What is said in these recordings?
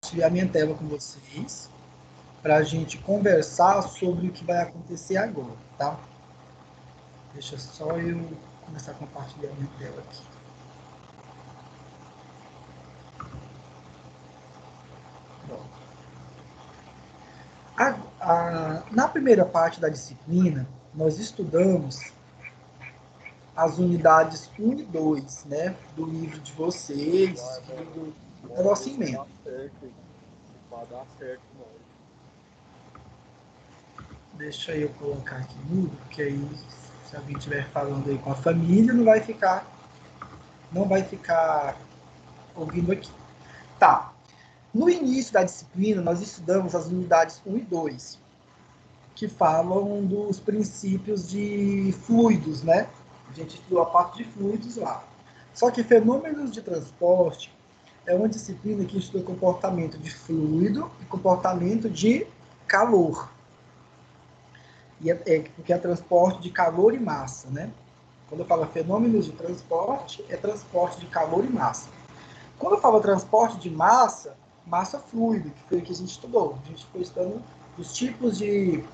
compartilhar minha tela com vocês para a gente conversar sobre o que vai acontecer agora, tá? Deixa só eu começar a compartilhar minha tela aqui. Na primeira parte da disciplina, nós estudamos as unidades 1 e 2, né, do livro de vocês, do nosso emenda. Vai dar certo, não. Deixa eu colocar aqui mudo, porque aí, se alguém estiver falando aí com a família, não vai ficar ouvindo aqui. Tá. No início da disciplina, nós estudamos as unidades 1 e 2, que falam dos princípios de fluidos, né? A gente estudou a parte de fluidos lá. Só que fenômenos de transporte é uma disciplina que estuda comportamento de fluido e comportamento de calor. Porque é transporte de calor e massa, né? Quando eu falo fenômenos de transporte, é transporte de calor e massa. Quando eu falo transporte de massa, massa fluida, que foi o que a gente estudou. A gente foi estudando os tipos de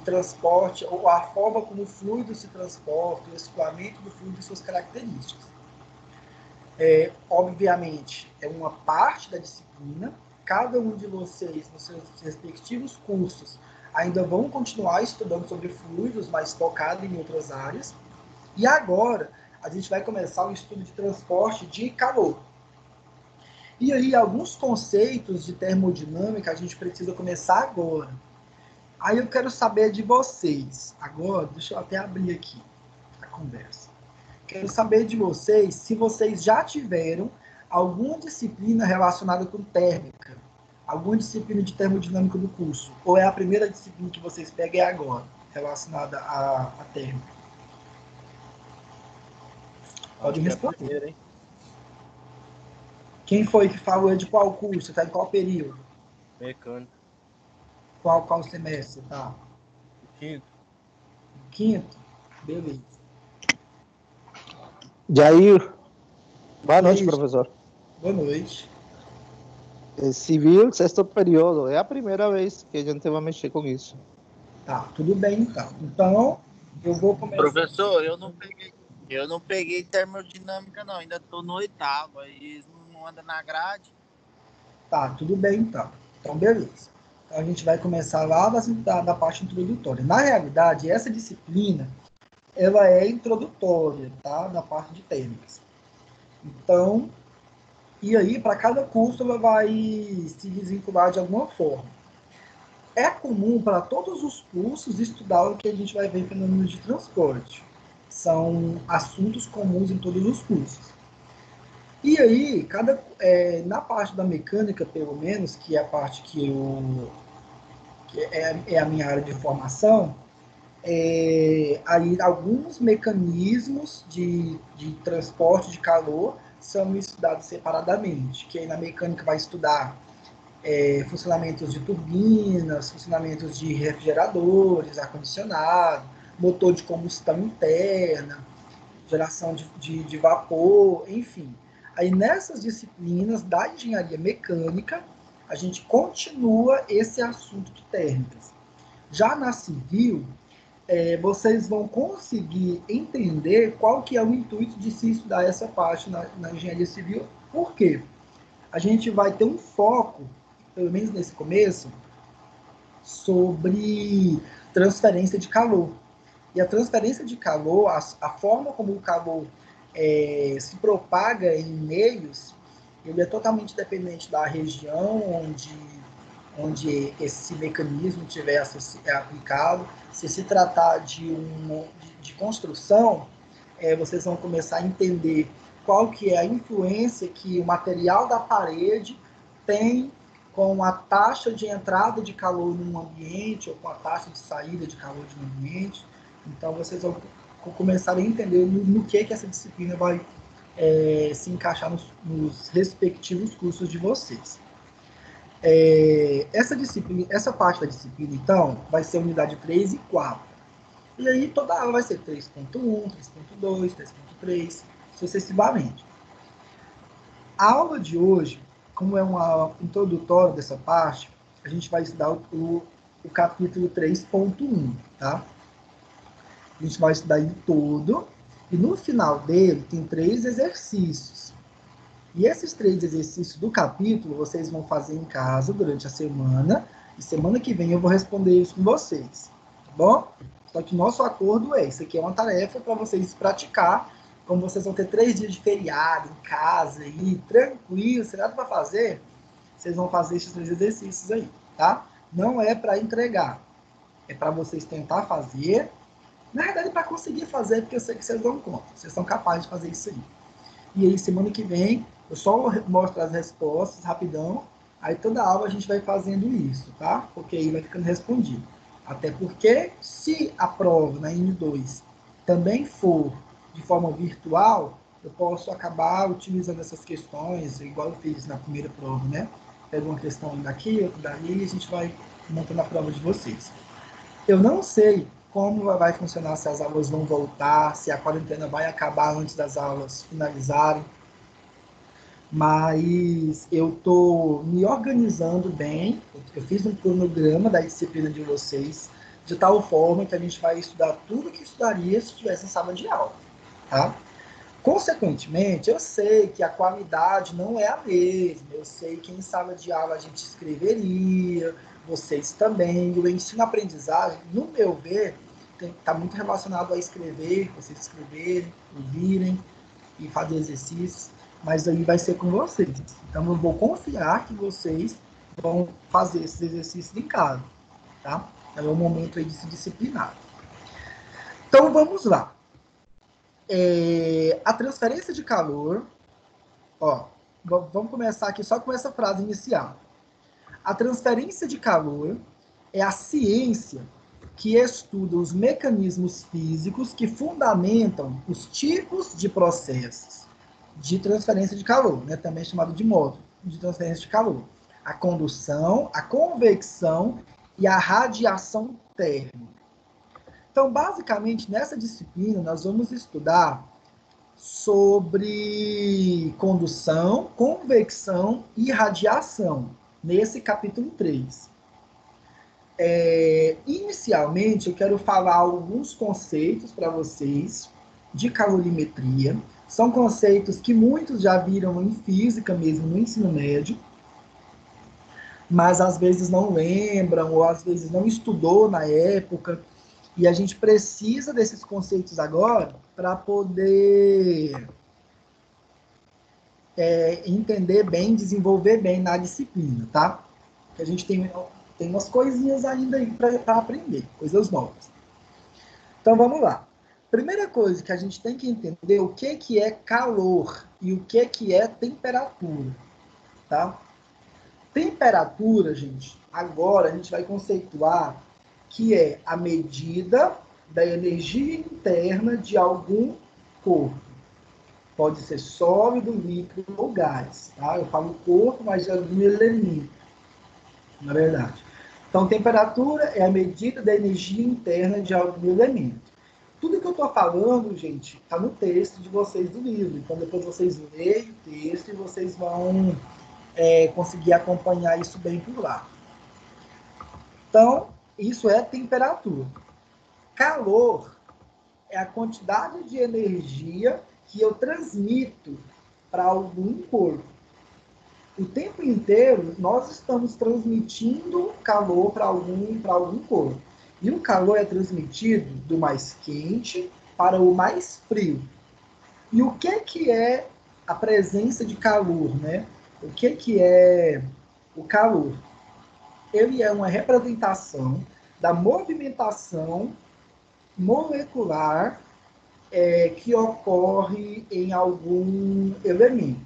transporte, ou a forma como o fluido se transporta, o escoamento do fluido e suas características. Obviamente, é uma parte da disciplina. Cada um de vocês, nos seus respectivos cursos, ainda vão continuar estudando sobre fluidos, mas focado em outras áreas. E agora, a gente vai começar o estudo de transporte de calor. E aí, alguns conceitos de termodinâmica a gente precisa começar agora. Aí eu quero saber de vocês. Agora, deixa eu até abrir aqui a conversa. Quero saber de vocês se vocês já tiveram alguma disciplina relacionada com térmica, alguma disciplina de termodinâmica do curso, ou é a primeira disciplina que vocês pegam agora, relacionada à térmica? Pode responder. Primeira, hein? Quem foi que falou de qual curso? Está em qual período? Mecânica. Qual semestre? Tá? Quinto. Quinto? Beleza. Jair, boa E noite, aí, professor. boa noite. Civil, sexto período. É a primeira vez que a gente vai mexer com isso. Tá, tudo bem então. Então, eu vou começar. Professor, eu não peguei termodinâmica, não. Ainda estou no oitavo. Aí não anda na grade. Tá, tudo bem então. Então, beleza. Então, a gente vai começar lá da parte introdutória. Na realidade, essa disciplina, ela é introdutória, tá? Da parte de térmicas. Então, e aí, para cada curso, ela vai se desvincular de alguma forma. É comum para todos os cursos estudar o que a gente vai ver em fenômenos de transporte. São assuntos comuns em todos os cursos. E aí, na parte da mecânica, pelo menos, que é a parte que é a minha área de formação, aí alguns mecanismos de transporte de calor são estudados separadamente, que aí na mecânica vai estudar funcionamentos de turbinas, funcionamentos de refrigeradores, ar-condicionado, motor de combustão interna, geração de vapor, enfim. Aí nessas disciplinas da engenharia mecânica, a gente continua esse assunto de térmicas. Já na civil, vocês vão conseguir entender qual que é o intuito de se estudar essa parte na engenharia civil. Por quê? A gente vai ter um foco, pelo menos nesse começo, sobre transferência de calor. E a transferência de calor, a forma como o calor se propaga em meios, ele é totalmente dependente da região onde esse mecanismo tiver aplicado. Se tratar de construção, vocês vão começar a entender qual que é a influência que o material da parede tem com a taxa de entrada de calor num ambiente ou com a taxa de saída de calor de um ambiente. Então, vocês vão começar a entender no que essa disciplina vai se encaixar nos respectivos cursos de vocês. Essa parte da disciplina, então, vai ser unidade 3 e 4. E aí, toda aula vai ser 3.1, 3.2, 3.3, sucessivamente. A aula de hoje, como é uma aula introdutória dessa parte, a gente vai estudar o capítulo 3.1, tá? A gente vai estudar ele todo, e no final dele tem 3 exercícios. E esses 3 exercícios do capítulo, vocês vão fazer em casa durante a semana, e semana que vem eu vou responder isso com vocês, tá bom? Só que nosso acordo é, isso aqui é uma tarefa para vocês praticar, como vocês vão ter 3 dias de feriado em casa, aí, tranquilo, sem nada para fazer, vocês vão fazer esses 3 exercícios aí, tá? Não é para entregar, é para vocês tentar fazer, na verdade é para conseguir fazer, porque eu sei que vocês dão conta, vocês são capazes de fazer isso aí. E aí, semana que vem, eu só mostro as respostas rapidão, aí toda aula a gente vai fazendo isso, tá? Porque aí vai ficando respondido. Até porque, se a prova na N2 também for de forma virtual, eu posso acabar utilizando essas questões, igual eu fiz na primeira prova, né? Pego uma questão daqui, outra dali, e a gente vai montando a prova de vocês. Eu não sei como vai funcionar, se as aulas vão voltar, se a quarentena vai acabar antes das aulas finalizarem, mas eu estou me organizando bem, eu fiz um cronograma da disciplina de vocês, de tal forma que a gente vai estudar tudo que estudaria se estivesse em sala de aula, tá? Consequentemente, eu sei que a qualidade não é a mesma, eu sei que em sala de aula a gente escreveria, vocês também, o ensino-aprendizagem, no meu ver, está muito relacionado a escrever, vocês escreverem, ouvirem e fazer exercícios, mas aí vai ser com vocês. Então eu vou confiar que vocês vão fazer esses exercícios em casa, tá? É o momento aí de se disciplinar. Então vamos lá. A transferência de calor, ó, vamos começar aqui só com essa frase inicial. A transferência de calor é a ciência que estuda os mecanismos físicos que fundamentam os tipos de processos de transferência de calor, né, também chamado de módulo de transferência de calor. A condução, a convecção e a radiação térmica. Então, basicamente, nessa disciplina, nós vamos estudar sobre condução, convecção e radiação, nesse capítulo 3. Inicialmente, eu quero falar alguns conceitos para vocês de calorimetria. São conceitos que muitos já viram em física mesmo, no ensino médio, mas às vezes não lembram, ou às vezes não estudou na época. E a gente precisa desses conceitos agora para poder entender bem, desenvolver bem na disciplina, tá? Que a gente tem umas coisinhas ainda aí para aprender, coisas novas. Então vamos lá. Primeira coisa que a gente tem que entender o que é calor e o que é temperatura, tá? Temperatura, gente, agora a gente vai conceituar que é a medida da energia interna de algum corpo. Pode ser sólido, líquido ou gás, tá? Eu falo corpo, mas é um elemento, na verdade. Então, temperatura é a medida da energia interna de algum elemento. Tudo que eu estou falando, gente, está no texto de vocês do livro. Então, depois vocês leem o texto e vocês vão conseguir acompanhar isso bem por lá. Então, isso é temperatura. Calor é a quantidade de energia que eu transmito para algum corpo. O tempo inteiro, nós estamos transmitindo calor para algum corpo. E o calor é transmitido do mais quente para o mais frio. E o que é a presença de calor, né? O que é o calor? Ele é uma representação da movimentação molecular que ocorre em algum elemento.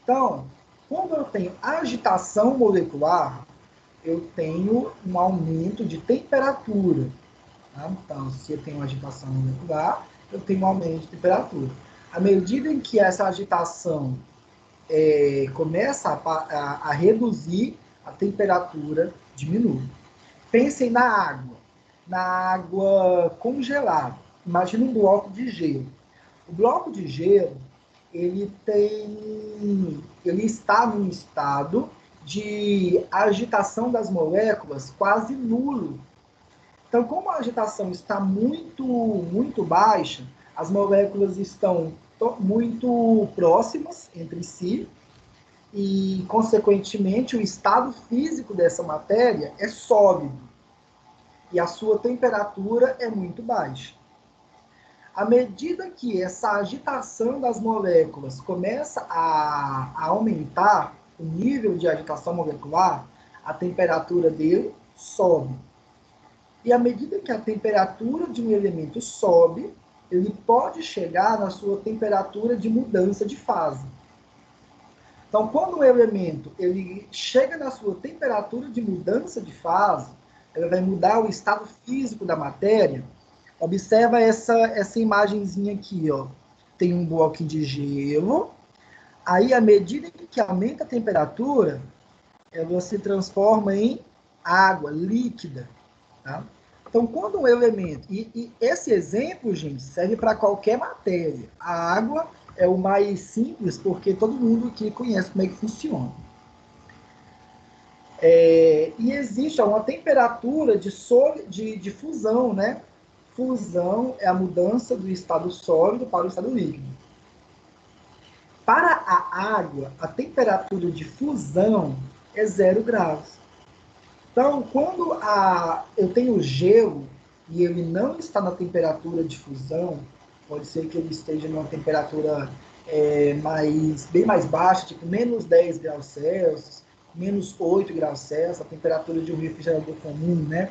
Então, quando eu tenho agitação molecular, eu tenho um aumento de temperatura. Tá? Então, se eu tenho agitação molecular, eu tenho um aumento de temperatura. À medida em que essa agitação começa a reduzir, a temperatura diminui. Pensem na água congelada. Imagina um bloco de gelo. O bloco de gelo, ele está num estado de agitação das moléculas quase nulo. Então, como a agitação está muito baixa, as moléculas estão muito próximas entre si e, consequentemente, o estado físico dessa matéria é sólido e a sua temperatura é muito baixa. À medida que essa agitação das moléculas começa a aumentar o nível de agitação molecular, a temperatura dele sobe. E à medida que a temperatura de um elemento sobe, ele pode chegar na sua temperatura de mudança de fase. Então, quando o elemento ele chega na sua temperatura de mudança de fase, ele vai mudar o estado físico da matéria. Observa essa imagenzinha aqui, ó. Tem um bloquinho de gelo. Aí, à medida que aumenta a temperatura, ela se transforma em água líquida, tá? Então, quando um elemento... E esse exemplo, gente, serve para qualquer matéria. A água é o mais simples, porque todo mundo aqui conhece como é que funciona. E existe uma temperatura de fusão, né? Fusão é a mudança do estado sólido para o estado líquido. Para a água, a temperatura de fusão é 0 graus. Então, quando eu tenho gelo e ele não está na temperatura de fusão, pode ser que ele esteja numa temperatura bem mais baixa, tipo menos 10 graus Celsius, menos 8 graus Celsius, a temperatura de um refrigerador comum, né?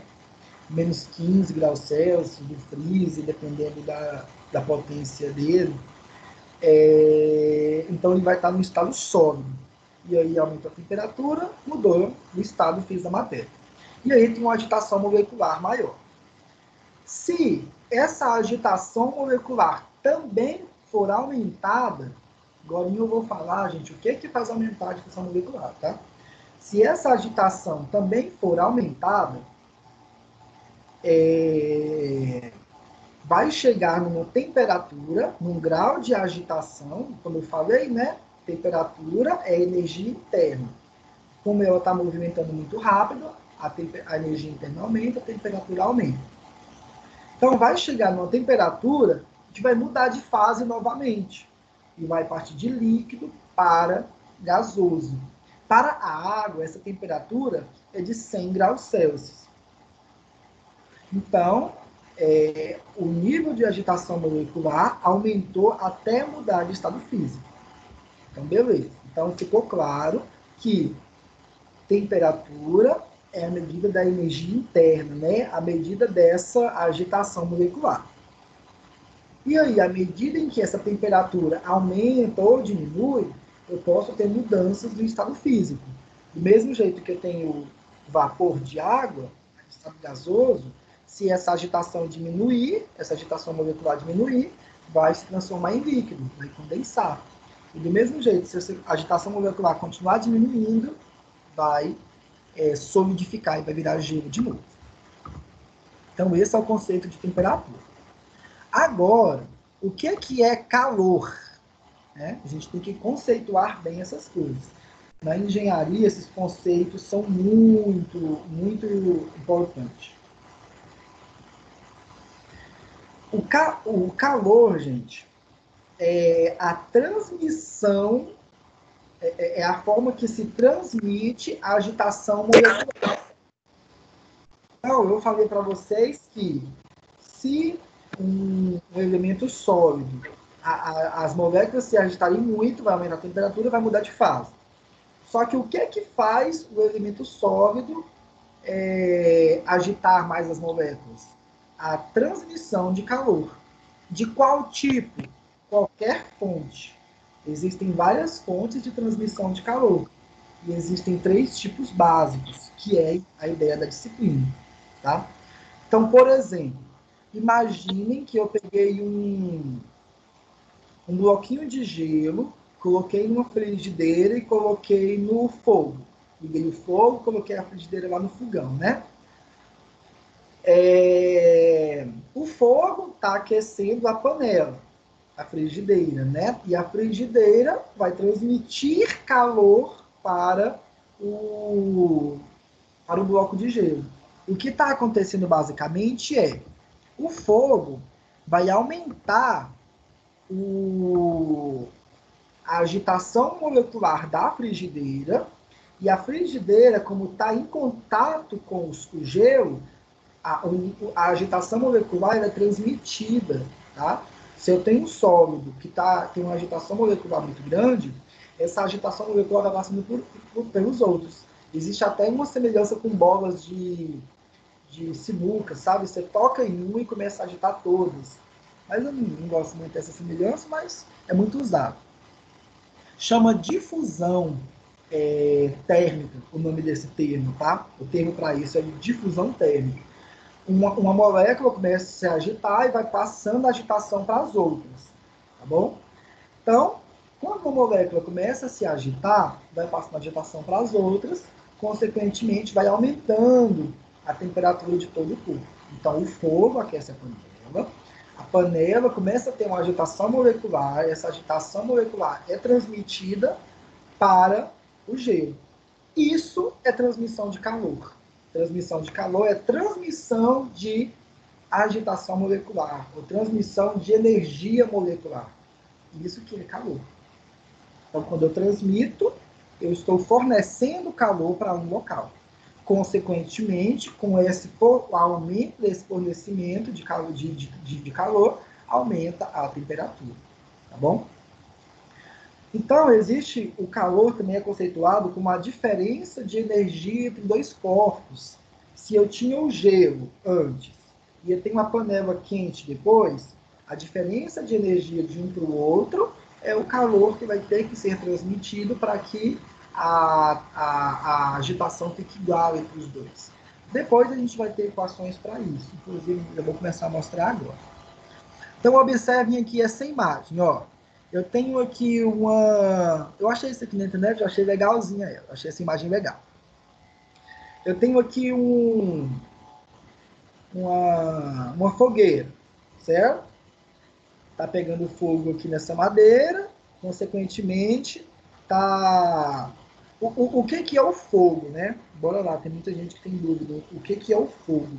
Menos 15 graus Celsius do freezer, dependendo da potência dele. Então ele vai estar no estado sólido. E aí aumenta a temperatura, mudou o estado físico da matéria. E aí tem uma agitação molecular maior. Se essa agitação molecular também for aumentada, agora eu vou falar, gente, o que faz aumentar a agitação molecular, tá? Se essa agitação também for aumentada, vai chegar numa temperatura, num grau de agitação, como eu falei, né? Temperatura é energia interna. Como ela está movimentando muito rápido, a energia interna aumenta, a temperatura aumenta. Então, vai chegar numa temperatura que vai mudar de fase novamente. E vai partir de líquido para gasoso. Para a água, essa temperatura é de 100 graus Celsius. Então, o nível de agitação molecular aumentou até mudar de estado físico. Então, beleza. Então, ficou claro que temperatura é a medida da energia interna, né? A medida dessa agitação molecular. E aí, à medida em que essa temperatura aumenta ou diminui, eu posso ter mudanças no estado físico. Do mesmo jeito que eu tenho vapor de água, estado gasoso, se essa agitação diminuir, essa agitação molecular diminuir, vai se transformar em líquido, vai condensar. E do mesmo jeito, se a agitação molecular continuar diminuindo, vai solidificar e vai virar gelo de novo. Então, esse é o conceito de temperatura. Agora, o que é calor? A gente tem que conceituar bem essas coisas. Na engenharia, esses conceitos são muito, muito importantes. O calor, gente, é a transmissão, é a forma que se transmite a agitação molecular. Então, eu falei para vocês que se um elemento sólido, as moléculas se agitarem muito, vai aumentar a temperatura, vai mudar de fase. Só que o que faz o elemento sólido agitar mais as moléculas? A transmissão de calor. De qual tipo? Qualquer fonte. Existem várias fontes de transmissão de calor. E existem 3 tipos básicos, que é a ideia da disciplina. Tá? Então, por exemplo, imaginem que eu peguei um bloquinho de gelo, coloquei numa frigideira e coloquei no fogo. Liguei o fogo, coloquei a frigideira lá no fogão, né? O fogo está aquecendo a panela. A frigideira, né? E a frigideira vai transmitir calor o, para o bloco de gelo. O que está acontecendo basicamente é o fogo vai aumentar a agitação molecular da frigideira, e a frigideira, como está em contato com o gelo, a agitação molecular é transmitida, tá? Se eu tenho um sólido que tem uma agitação molecular muito grande, essa agitação molecular vai passando pelos outros. Existe até uma semelhança com bolas de sinuca, sabe? Você toca em uma e começa a agitar todas. Mas eu não gosto muito dessa semelhança, mas é muito usado. Chama difusão térmica, o nome desse termo, tá? O termo para isso é difusão térmica. Uma molécula começa a se agitar e vai passando a agitação para as outras, tá bom? Então, quando uma molécula começa a se agitar, vai passando a agitação para as outras, consequentemente vai aumentando a temperatura de todo o corpo. Então, o fogo aquece a panela começa a ter uma agitação molecular, essa agitação molecular é transmitida para o gelo. Isso é transmissão de calor. Transmissão de calor é transmissão de agitação molecular, ou transmissão de energia molecular. Isso que é calor. Então, quando eu transmito, eu estou fornecendo calor para um local. Consequentemente, com esse aumento desse fornecimento de calor, aumenta a temperatura. Tá bom? Então, existe o calor, também é conceituado como a diferença de energia entre dois corpos. Se eu tinha o gelo antes e eu tenho uma panela quente depois, a diferença de energia de um para o outro é o calor que vai ter que ser transmitido para que a agitação fique igual entre os dois. Depois a gente vai ter equações para isso. Inclusive, eu vou começar a mostrar agora. Então, observem aqui essa imagem, ó. Eu tenho aqui uma... Eu achei isso aqui na internet, eu achei legalzinha ela. Eu achei essa imagem legal. Eu tenho aqui uma fogueira, certo? Tá pegando fogo aqui nessa madeira, consequentemente, tá... O que é o fogo, né? Bora lá, tem muita gente que tem dúvida. O que é o fogo?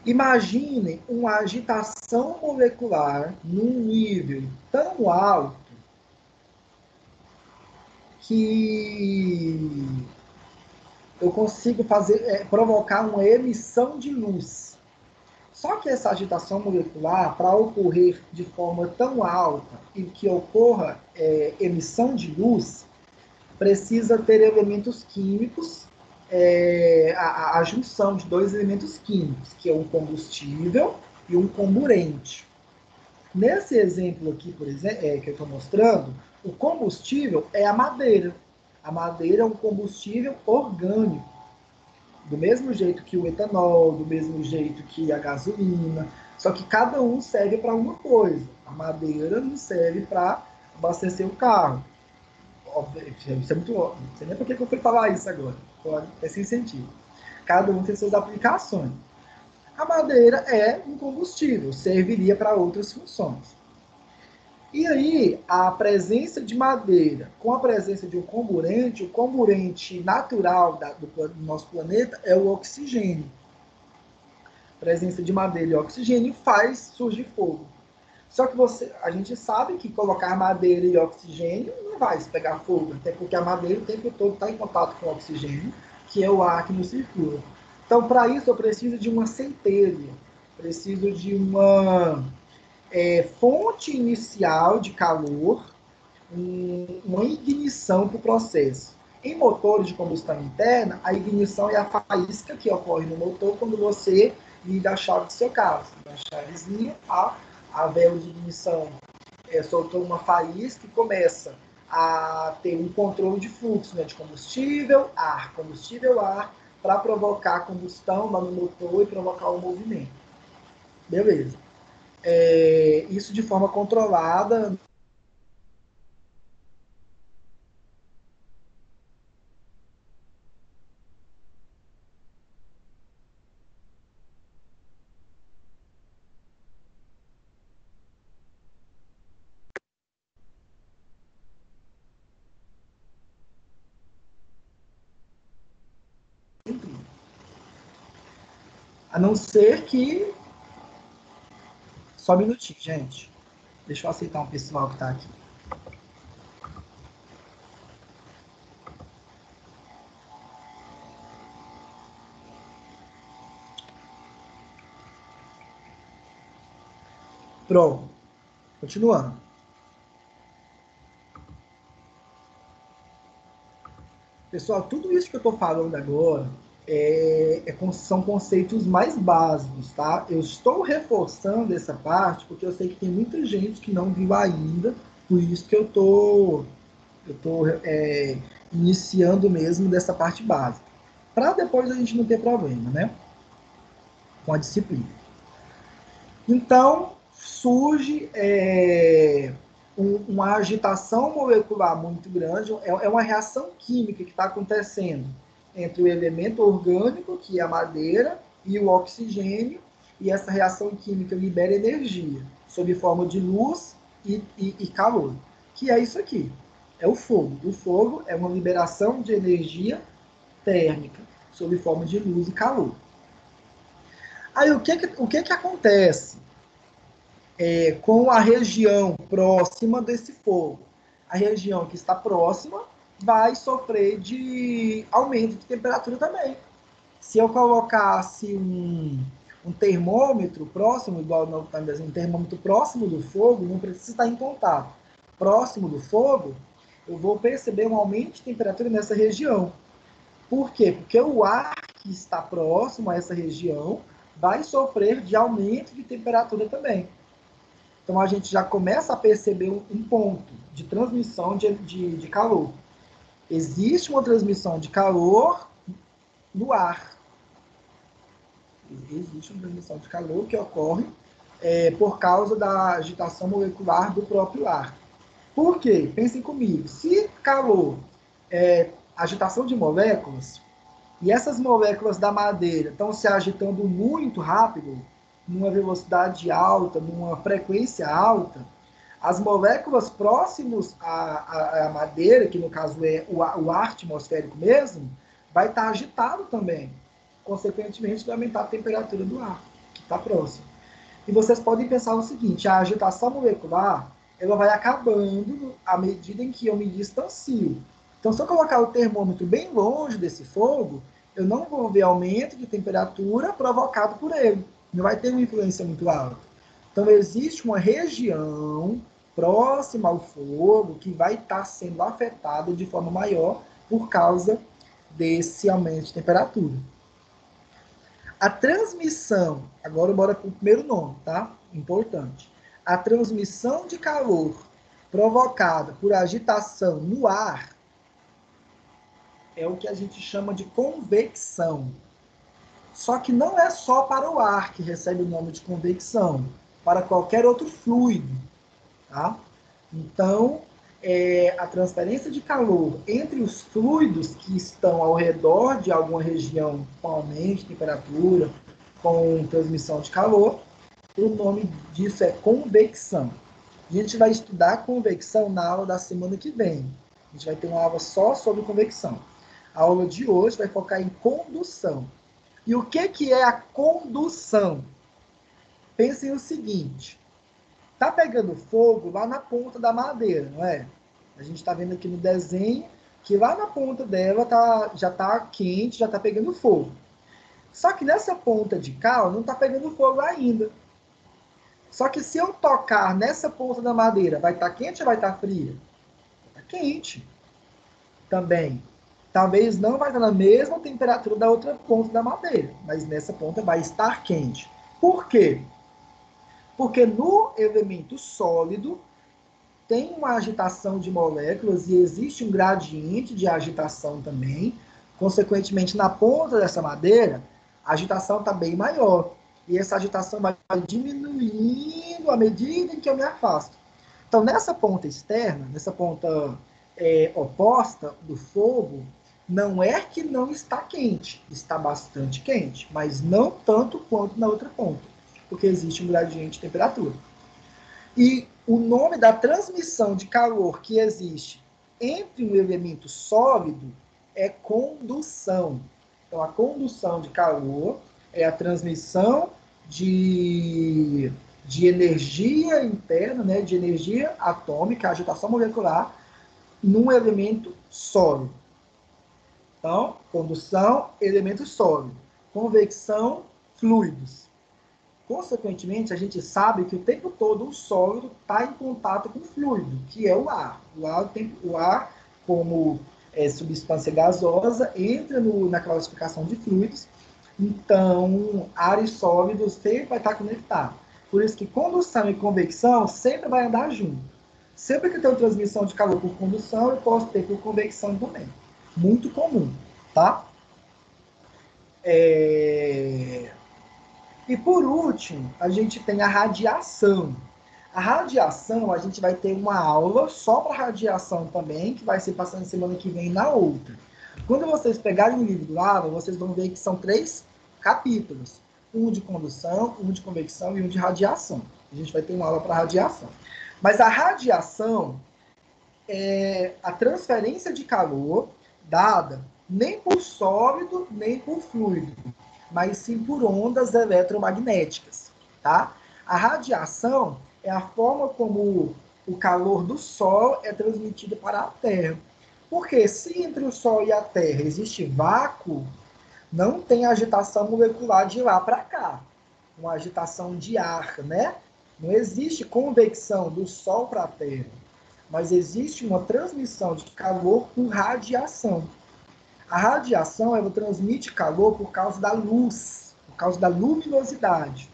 Imaginem uma agitação molecular num nível tão alto que eu consigo provocar uma emissão de luz. Só que essa agitação molecular, para ocorrer de forma tão alta e que ocorra emissão de luz, precisa ter elementos químicos, a junção de dois elementos químicos, que é um combustível e um comburente. Nesse exemplo aqui, por exemplo, que eu estou mostrando, o combustível é a madeira. A madeira é um combustível orgânico. Do mesmo jeito que o etanol, do mesmo jeito que a gasolina. Só que cada um serve para uma coisa. A madeira não serve para abastecer o carro. Isso é muito óbvio. Não sei nem por que eu fui falar isso agora. É sem sentido. Cada um tem suas aplicações. A madeira é um combustível, serviria para outras funções. E aí, a presença de madeira com a presença de um comburente, o comburente natural do nosso planeta é o oxigênio. A presença de madeira e oxigênio faz surgir fogo. Só que a gente sabe que colocar madeira e oxigênio não vai se pegar fogo, até porque a madeira o tempo todo está em contato com o oxigênio, que é o ar que nos circula. Então, para isso, eu preciso de uma centelha, preciso de uma fonte inicial de calor, uma ignição para o processo. Em motores de combustão interna, a ignição é a faísca que ocorre no motor quando você liga a chave do seu carro. Você liga a chavezinha, a vela de ignição soltou uma faísca e começa a ter um controle de fluxo, né, de combustível, ar, para provocar a combustão lá no motor e provocar o movimento. Beleza. Isso de forma controlada. A não ser que... Só um minutinho, gente. Deixa eu aceitar um pessoal que está aqui. Pronto. Continuando. Pessoal, tudo isso que eu estou falando agora são conceitos mais básicos, tá? Eu estou reforçando essa parte porque eu sei que tem muita gente que não viu ainda, por isso que eu tô iniciando mesmo dessa parte básica, para depois a gente não ter problema, né? Com a disciplina. Então, surge uma agitação molecular muito grande, é uma reação química que está acontecendo entre o elemento orgânico, que é a madeira, e o oxigênio, e essa reação química libera energia, sob forma de luz e calor, que é isso aqui, é o fogo. O fogo é uma liberação de energia térmica, sob forma de luz e calor. Aí, o que acontece com a região próxima desse fogo? A região que está próxima vai sofrer de aumento de temperatura também. Se eu colocasse um termômetro próximo, igual no desenho, um termômetro próximo do fogo, não precisa estar em contato. Próximo do fogo, eu vou perceber um aumento de temperatura nessa região. Por quê? Porque o ar que está próximo a essa região vai sofrer de aumento de temperatura também. Então, a gente já começa a perceber um ponto de transmissão de calor. Existe uma transmissão de calor no ar. Existe uma transmissão de calor que ocorre por causa da agitação molecular do próprio ar. Por quê? Pensem comigo. Se calor é agitação de moléculas, e essas moléculas da madeira estão se agitando muito rápido, numa velocidade alta, numa frequência alta, as moléculas próximas à madeira, que no caso é o ar atmosférico mesmo, vai estar agitado também. Consequentemente, vai aumentar a temperatura do ar, que está próximo. E vocês podem pensar o seguinte, a agitação molecular, ela vai acabando à medida em que eu me distancio. Então, se eu colocar o termômetro bem longe desse fogo, eu não vou ver aumento de temperatura provocado por ele. Não vai ter uma influência muito alta. Então, existe uma região próxima ao fogo que vai estar sendo afetada de forma maior por causa desse aumento de temperatura. A transmissão, agora bora para o primeiro nome, tá? Importante. A transmissão de calor provocada por agitação no ar é o que a gente chama de convecção. Só que não é só para o ar que recebe o nome de convecção, para qualquer outro fluido, tá? Então, a transferência de calor entre os fluidos que estão ao redor de alguma região com aumento de temperatura, com transmissão de calor, o nome disso é convecção. A gente vai estudar convecção na aula da semana que vem. A gente vai ter uma aula só sobre convecção. A aula de hoje vai focar em condução. E o que é a condução? Pensem o seguinte, tá pegando fogo lá na ponta da madeira, não é? A gente está vendo aqui no desenho que lá na ponta dela já está quente, já está pegando fogo. Só que nessa ponta de cá não está pegando fogo ainda. Só que se eu tocar nessa ponta da madeira, vai estar quente ou vai estar fria? Está quente também. Talvez não vai estar na mesma temperatura da outra ponta da madeira, mas nessa ponta vai estar quente. Por quê? Porque no elemento sólido tem uma agitação de moléculas e existe um gradiente de agitação também. Consequentemente, na ponta dessa madeira, a agitação está bem maior. E essa agitação vai diminuindo à medida em que eu me afasto. Então, nessa ponta externa, nessa ponta oposta do fogo, não é que não está quente, está bastante quente, mas não tanto quanto na outra ponta, porque existe um gradiente de temperatura. E o nome da transmissão de calor que existe entre um elemento sólido é condução. Então, a condução de calor é a transmissão de energia interna, né, de energia atômica, agitação molecular, num elemento sólido. Então, condução, elemento sólido. Convecção, fluidos. Consequentemente, a gente sabe que o tempo todo o sólido está em contato com o fluido, que é o ar. O ar como substância gasosa, entra na classificação de fluidos. Então, ar e sólido sempre vai estar conectado. Por isso que condução e convecção sempre vai andar junto. Sempre que eu tenho transmissão de calor por condução, eu posso ter por convecção também. Muito comum, tá? E por último, a gente tem a radiação. A radiação, a gente vai ter uma aula só para radiação também, que vai ser passando semana que vem na outra. Quando vocês pegarem o livro do lado, vocês vão ver que são 3 capítulos. Um de condução, um de convecção e um de radiação. A gente vai ter uma aula para radiação. Mas a radiação é a transferência de calor dada nem por sólido, nem por fluido, mas sim por ondas eletromagnéticas, tá? A radiação é a forma como o calor do Sol é transmitido para a Terra. Porque se entre o Sol e a Terra existe vácuo, não tem agitação molecular de lá para cá. Uma agitação de ar, né? Não existe convecção do Sol para a Terra, mas existe uma transmissão de calor por radiação. A radiação, ela transmite calor por causa da luz, por causa da luminosidade.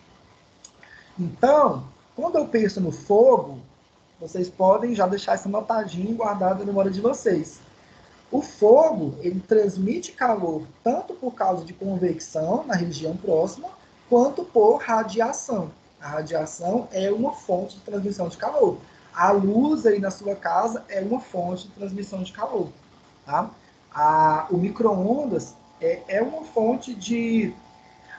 Então, quando eu penso no fogo, vocês podem já deixar essa notadinha guardada na memória de vocês. O fogo, ele transmite calor tanto por causa de convecção na região próxima, quanto por radiação. A radiação é uma fonte de transmissão de calor. A luz aí na sua casa é uma fonte de transmissão de calor. Tá? O micro-ondas é uma fonte de...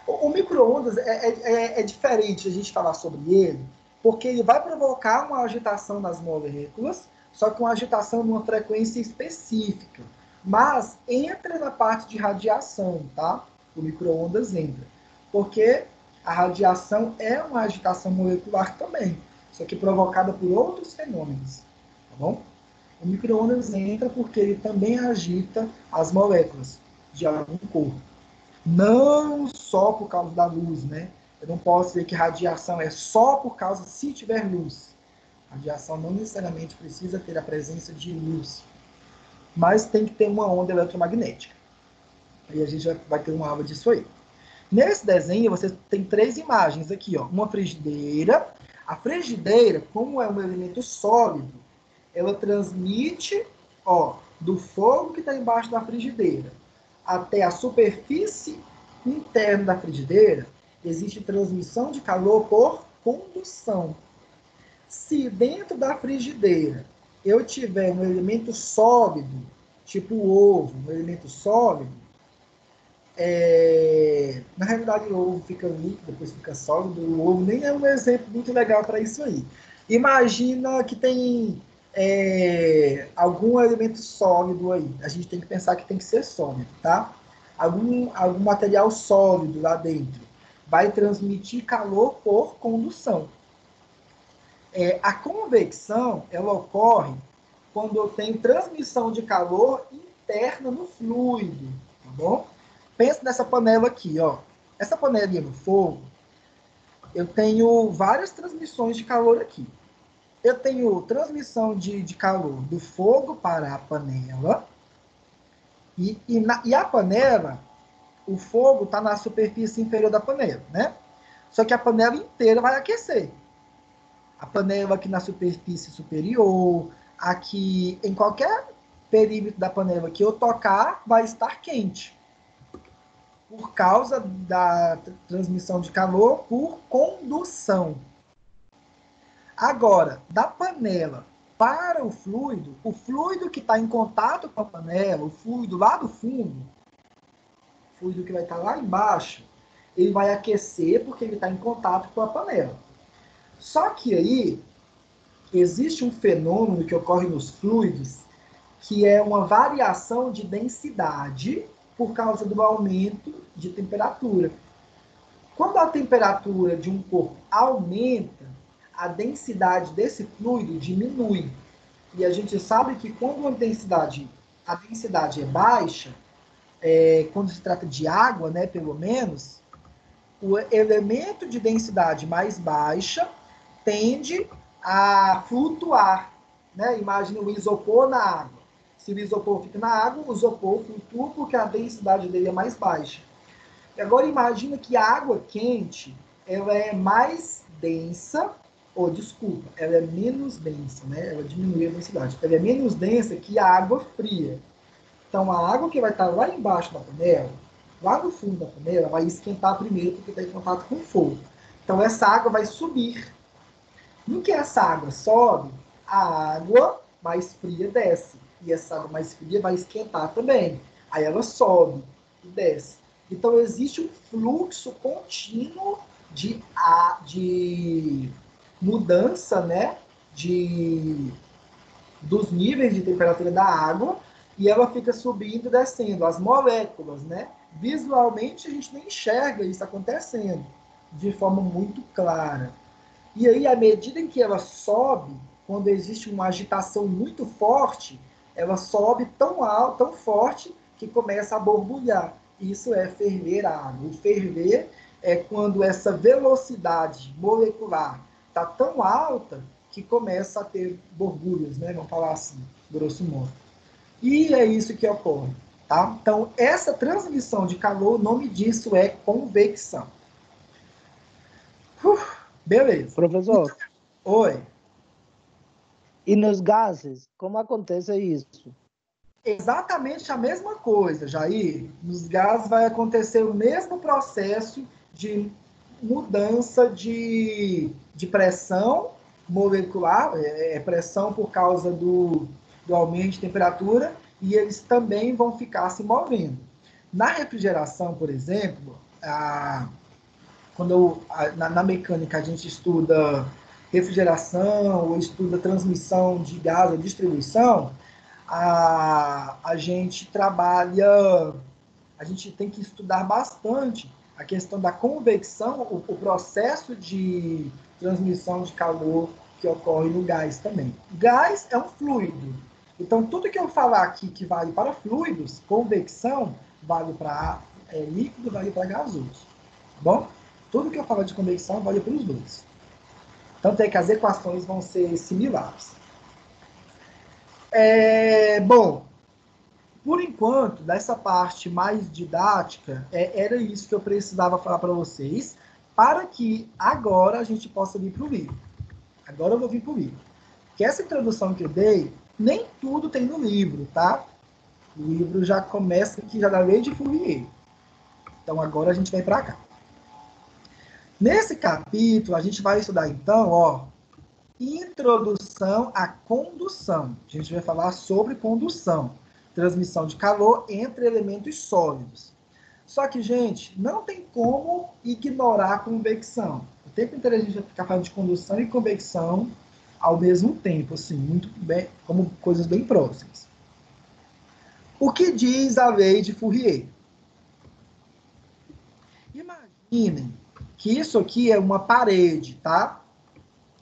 O micro-ondas é diferente a gente falar sobre ele, porque ele vai provocar uma agitação nas moléculas, só que uma agitação numa frequência específica. Mas entra na parte de radiação, tá? O micro-ondas entra. Porque a radiação é uma agitação molecular também, só que provocada por outros fenômenos, tá bom? O micro-ondas entra porque ele também agita as moléculas de algum corpo. Não só por causa da luz, né? Eu não posso dizer que radiação é só por causa se tiver luz. Radiação não necessariamente precisa ter a presença de luz, mas tem que ter uma onda eletromagnética. E a gente vai ter uma aula disso aí. Nesse desenho, você tem 3 imagens aqui, ó. Uma frigideira. A frigideira, como é um elemento sólido, ela transmite, ó, do fogo que está embaixo da frigideira até a superfície interna da frigideira, existe transmissão de calor por condução. Se dentro da frigideira eu tiver um elemento sólido, tipo o ovo, um elemento sólido, na realidade o ovo fica líquido, depois fica sólido. O ovo nem é um exemplo muito legal para isso aí. Imagina que tem algum elemento sólido aí. A gente tem que pensar que tem que ser sólido, tá? Algum material sólido lá dentro vai transmitir calor por condução. A convecção, ela ocorre quando eu tenho transmissão de calor interna no fluido, tá bom? Pensa nessa panela aqui, ó. Essa panelinha no fogo, eu tenho várias transmissões de calor aqui. Eu tenho transmissão de calor do fogo para a panela. E a panela, o fogo está na superfície inferior da panela, né? Só que a panela inteira vai aquecer. A panela aqui na superfície superior, aqui em qualquer perímetro da panela que eu tocar, vai estar quente. Por causa da transmissão de calor por condução. Agora, da panela para o fluido que está em contato com a panela, o fluido lá do fundo, o fluido que vai estar lá embaixo, ele vai aquecer porque ele está em contato com a panela. Só que aí, existe um fenômeno que ocorre nos fluidos, que é uma variação de densidade por causa do aumento de temperatura. Quando a temperatura de um corpo aumenta, a densidade desse fluido diminui. E a gente sabe que quando a densidade é baixa, quando se trata de água, né, pelo menos, o elemento de densidade mais baixa tende a flutuar, né? Imagina o isopor na água. Se o isopor fica na água, o isopor flutua porque a densidade dele é mais baixa. E agora imagina que a água quente, ela é mais densa, ou desculpa, ela é menos densa, né? Ela diminui a densidade. Ela é menos densa que a água fria. Então a água que vai estar lá embaixo da panela, lá no fundo da panela, vai esquentar primeiro porque está em contato com o fogo. Então essa água vai subir. No que essa água sobe, a água mais fria desce. E essa água mais fria vai esquentar também. Aí ela sobe e desce. Então existe um fluxo contínuo de mudança, né? Dos níveis de temperatura da água, e ela fica subindo e descendo. As moléculas, né? Visualmente a gente nem enxerga isso acontecendo de forma muito clara. E aí, à medida em que ela sobe, quando existe uma agitação muito forte, ela sobe tão alto, tão forte, que começa a borbulhar. Isso é ferver a água. O ferver é quando essa velocidade molecular está tão alta que começa a ter borbulhas, né? Vamos falar assim, grosso modo. E é isso que ocorre. Tá? Então, essa transmissão de calor, o nome disso é convecção. Beleza. Professor, Oi. e nos gases, como acontece isso? Exatamente a mesma coisa, Jair. Nos gases vai acontecer o mesmo processo de mudança de pressão molecular, pressão por causa do aumento de temperatura, e eles também vão ficar se movendo. Na refrigeração, por exemplo, na mecânica a gente estuda refrigeração ou estuda transmissão de gás ou distribuição, a gente trabalha, a gente tem que estudar bastante a questão da convecção, o processo de transmissão de calor que ocorre no gás também. Gás é um fluido. Então, tudo que eu falar aqui que vale para fluidos, convecção, vale para líquido, vale para gasoso. Tá bom? Tudo que eu falar de convecção vale para os dois. Tanto é que as equações vão ser similares. Bom, por enquanto, dessa parte mais didática, era isso que eu precisava falar para vocês, para que agora a gente possa vir para o livro. Agora eu vou vir para o livro. Porque essa introdução que eu dei, nem tudo tem no livro, tá? O livro já começa aqui, já da lei de Fourier. Então agora a gente vai para cá. Nesse capítulo, a gente vai estudar, então, introdução à condução. A gente vai falar sobre condução, transmissão de calor entre elementos sólidos. Só que, gente, não tem como ignorar a convecção. O tempo inteiro a gente vai ficar falando de condução e convecção ao mesmo tempo, assim, muito bem, como coisas bem próximas. O que diz a lei de Fourier? Imaginem que isso aqui é uma parede, tá?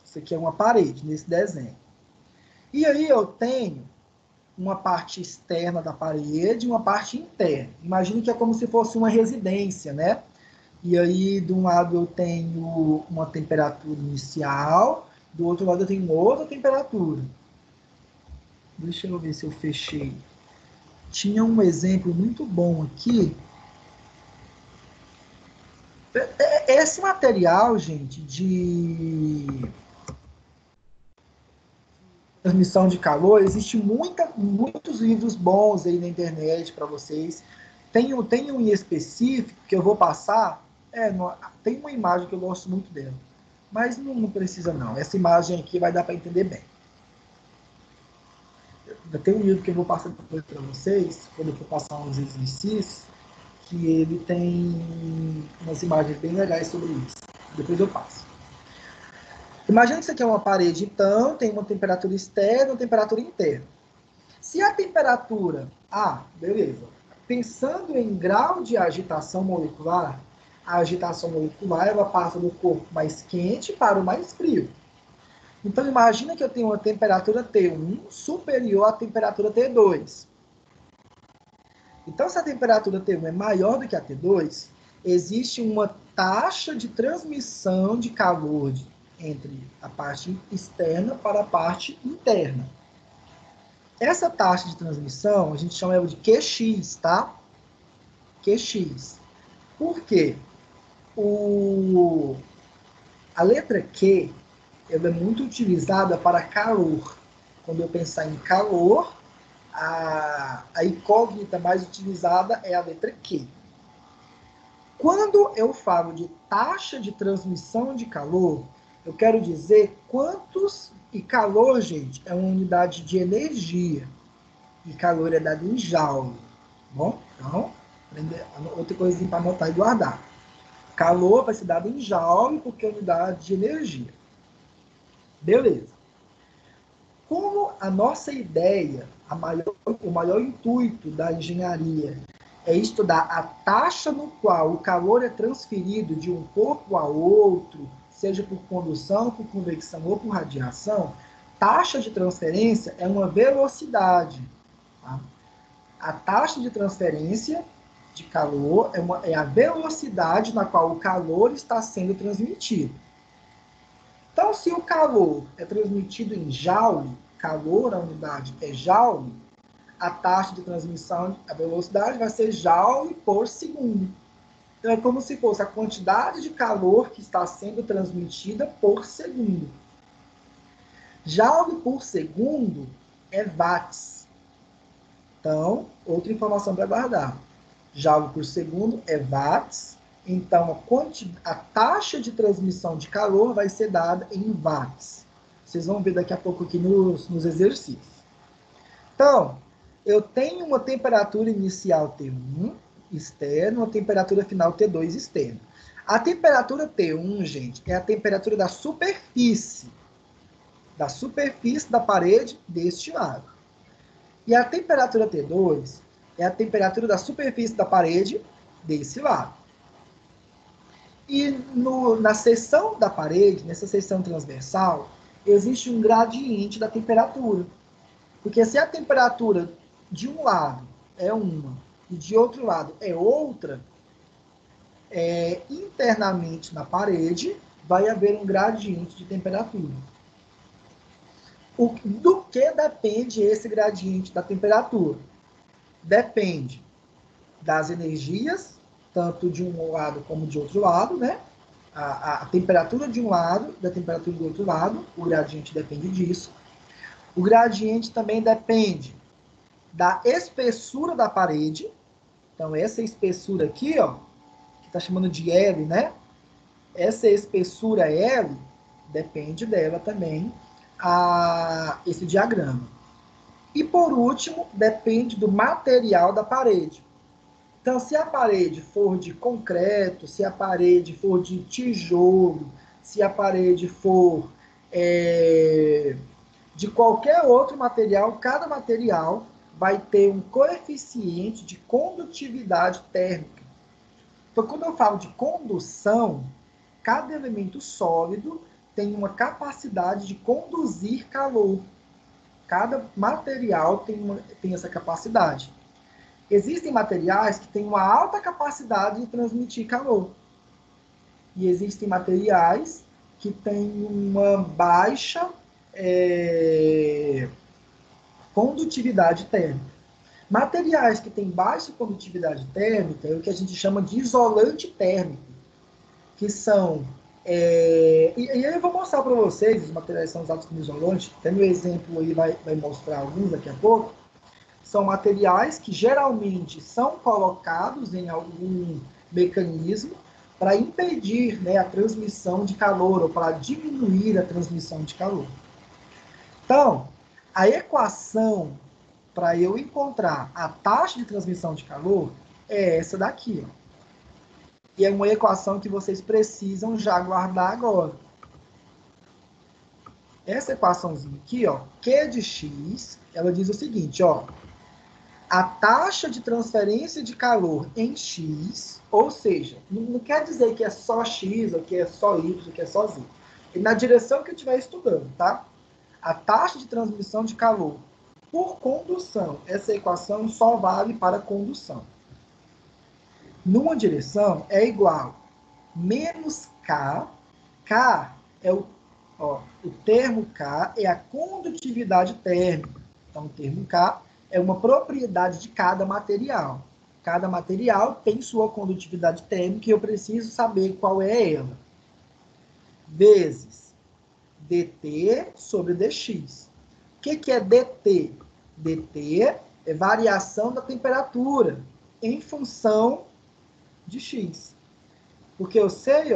Isso aqui é uma parede nesse desenho. E aí eu tenho uma parte externa da parede e uma parte interna. Imagine que é como se fosse uma residência, né? E aí, de um lado eu tenho uma temperatura inicial, do outro lado eu tenho outra temperatura. Deixa eu ver se eu fechei. Tinha um exemplo muito bom aqui. Esse material, gente, de transmissão de calor, existe muitos livros bons aí na internet para vocês. Tem um em específico que eu vou passar. Tem uma imagem que eu gosto muito dela, mas não precisa não. Essa imagem aqui vai dar para entender bem. Tem um livro que eu vou passar depois para vocês, quando eu for passar uns exercícios, que ele tem umas imagens bem legais sobre isso. Depois eu passo. Imagina que isso aqui é uma parede, então, tem uma temperatura externa e uma temperatura interna. Se a temperatura... beleza. Pensando em grau de agitação molecular, a agitação molecular ela passa do corpo mais quente para o mais frio. Então, imagina que eu tenho uma temperatura T1 superior à temperatura T2. Então, se a temperatura T1 é maior do que a T2, existe uma taxa de transmissão de calor entre a parte externa para a parte interna. Essa taxa de transmissão, a gente chama ela de QX, tá? QX. Por quê? A letra Q ela é muito utilizada para calor. Quando eu pensar em calor, a incógnita mais utilizada é a letra Q. Quando eu falo de taxa de transmissão de calor, eu quero dizer quantos... E calor, gente, é uma unidade de energia. E calor é dado em joule. Bom, então, outra coisinha para anotar e guardar. Calor vai ser dado em joule porque é unidade de energia. Beleza. Como a nossa ideia, o maior intuito da engenharia é estudar a taxa no qual o calor é transferido de um corpo a outro, seja por condução, por convecção ou por radiação, taxa de transferência é uma velocidade. Tá? A taxa de transferência de calor é a velocidade na qual o calor está sendo transmitido. Então, se o calor é transmitido em joule, calor, a unidade é joule, a taxa de transmissão, a velocidade vai ser joule por segundo. Então, é como se fosse a quantidade de calor que está sendo transmitida por segundo. Joule por segundo é watts. Então, outra informação para guardar. Joule por segundo é watts. Então, a taxa de transmissão de calor vai ser dada em watts. Vocês vão ver daqui a pouco aqui nos exercícios. Então, eu tenho uma temperatura inicial T1 externa, uma temperatura final T2 externa. A temperatura T1, gente, é a temperatura da superfície da parede deste lado. E a temperatura T2 é a temperatura da superfície da parede desse lado. E na seção da parede, nessa seção transversal, existe um gradiente da temperatura. Porque se a temperatura de um lado é uma e de outro lado é outra, internamente na parede vai haver um gradiente de temperatura. Do que depende esse gradiente da temperatura? Depende das energias, tanto de um lado como de outro lado, né? A temperatura de um lado, da temperatura do outro lado, o gradiente depende disso. O gradiente também depende da espessura da parede. Então, essa espessura aqui, ó, que está chamando de L, né? Essa espessura L, depende dela também, esse diagrama. E, por último, depende do material da parede. Então, se a parede for de concreto, se a parede for de tijolo, se a parede for de qualquer outro material, cada material vai ter um coeficiente de condutividade térmica. Então, quando eu falo de condução, cada elemento sólido tem uma capacidade de conduzir calor. Cada material tem essa capacidade. Existem materiais que têm uma alta capacidade de transmitir calor. E existem materiais que têm uma baixa condutividade térmica. Materiais que têm baixa condutividade térmica é o que a gente chama de isolante térmico, que são... e aí eu vou mostrar para vocês, os materiais são usados como isolante, até meu exemplo aí vai mostrar alguns daqui a pouco. São materiais que geralmente são colocados em algum mecanismo para impedir, né, a transmissão de calor ou para diminuir a transmissão de calor. Então, a equação para eu encontrar a taxa de transmissão de calor é essa daqui, ó. E é uma equação que vocês precisam já guardar agora. Essa equaçãozinha aqui, ó, Q de X, ela diz o seguinte, ó. a taxa de transferência de calor em X, ou seja, não quer dizer que é só X, ou que é só Y, ou que é só Z. E na direção que eu estiver estudando, tá? A taxa de transmissão de calor por condução, essa equação só vale para condução. Numa direção é igual menos K. K é o termo K é a condutividade térmica. Então, o termo K é uma propriedade de cada material. Cada material tem sua condutividade térmica e eu preciso saber qual é ela. Vezes dt sobre dx. O que é dt? dt é variação da temperatura em função de x. Porque eu sei,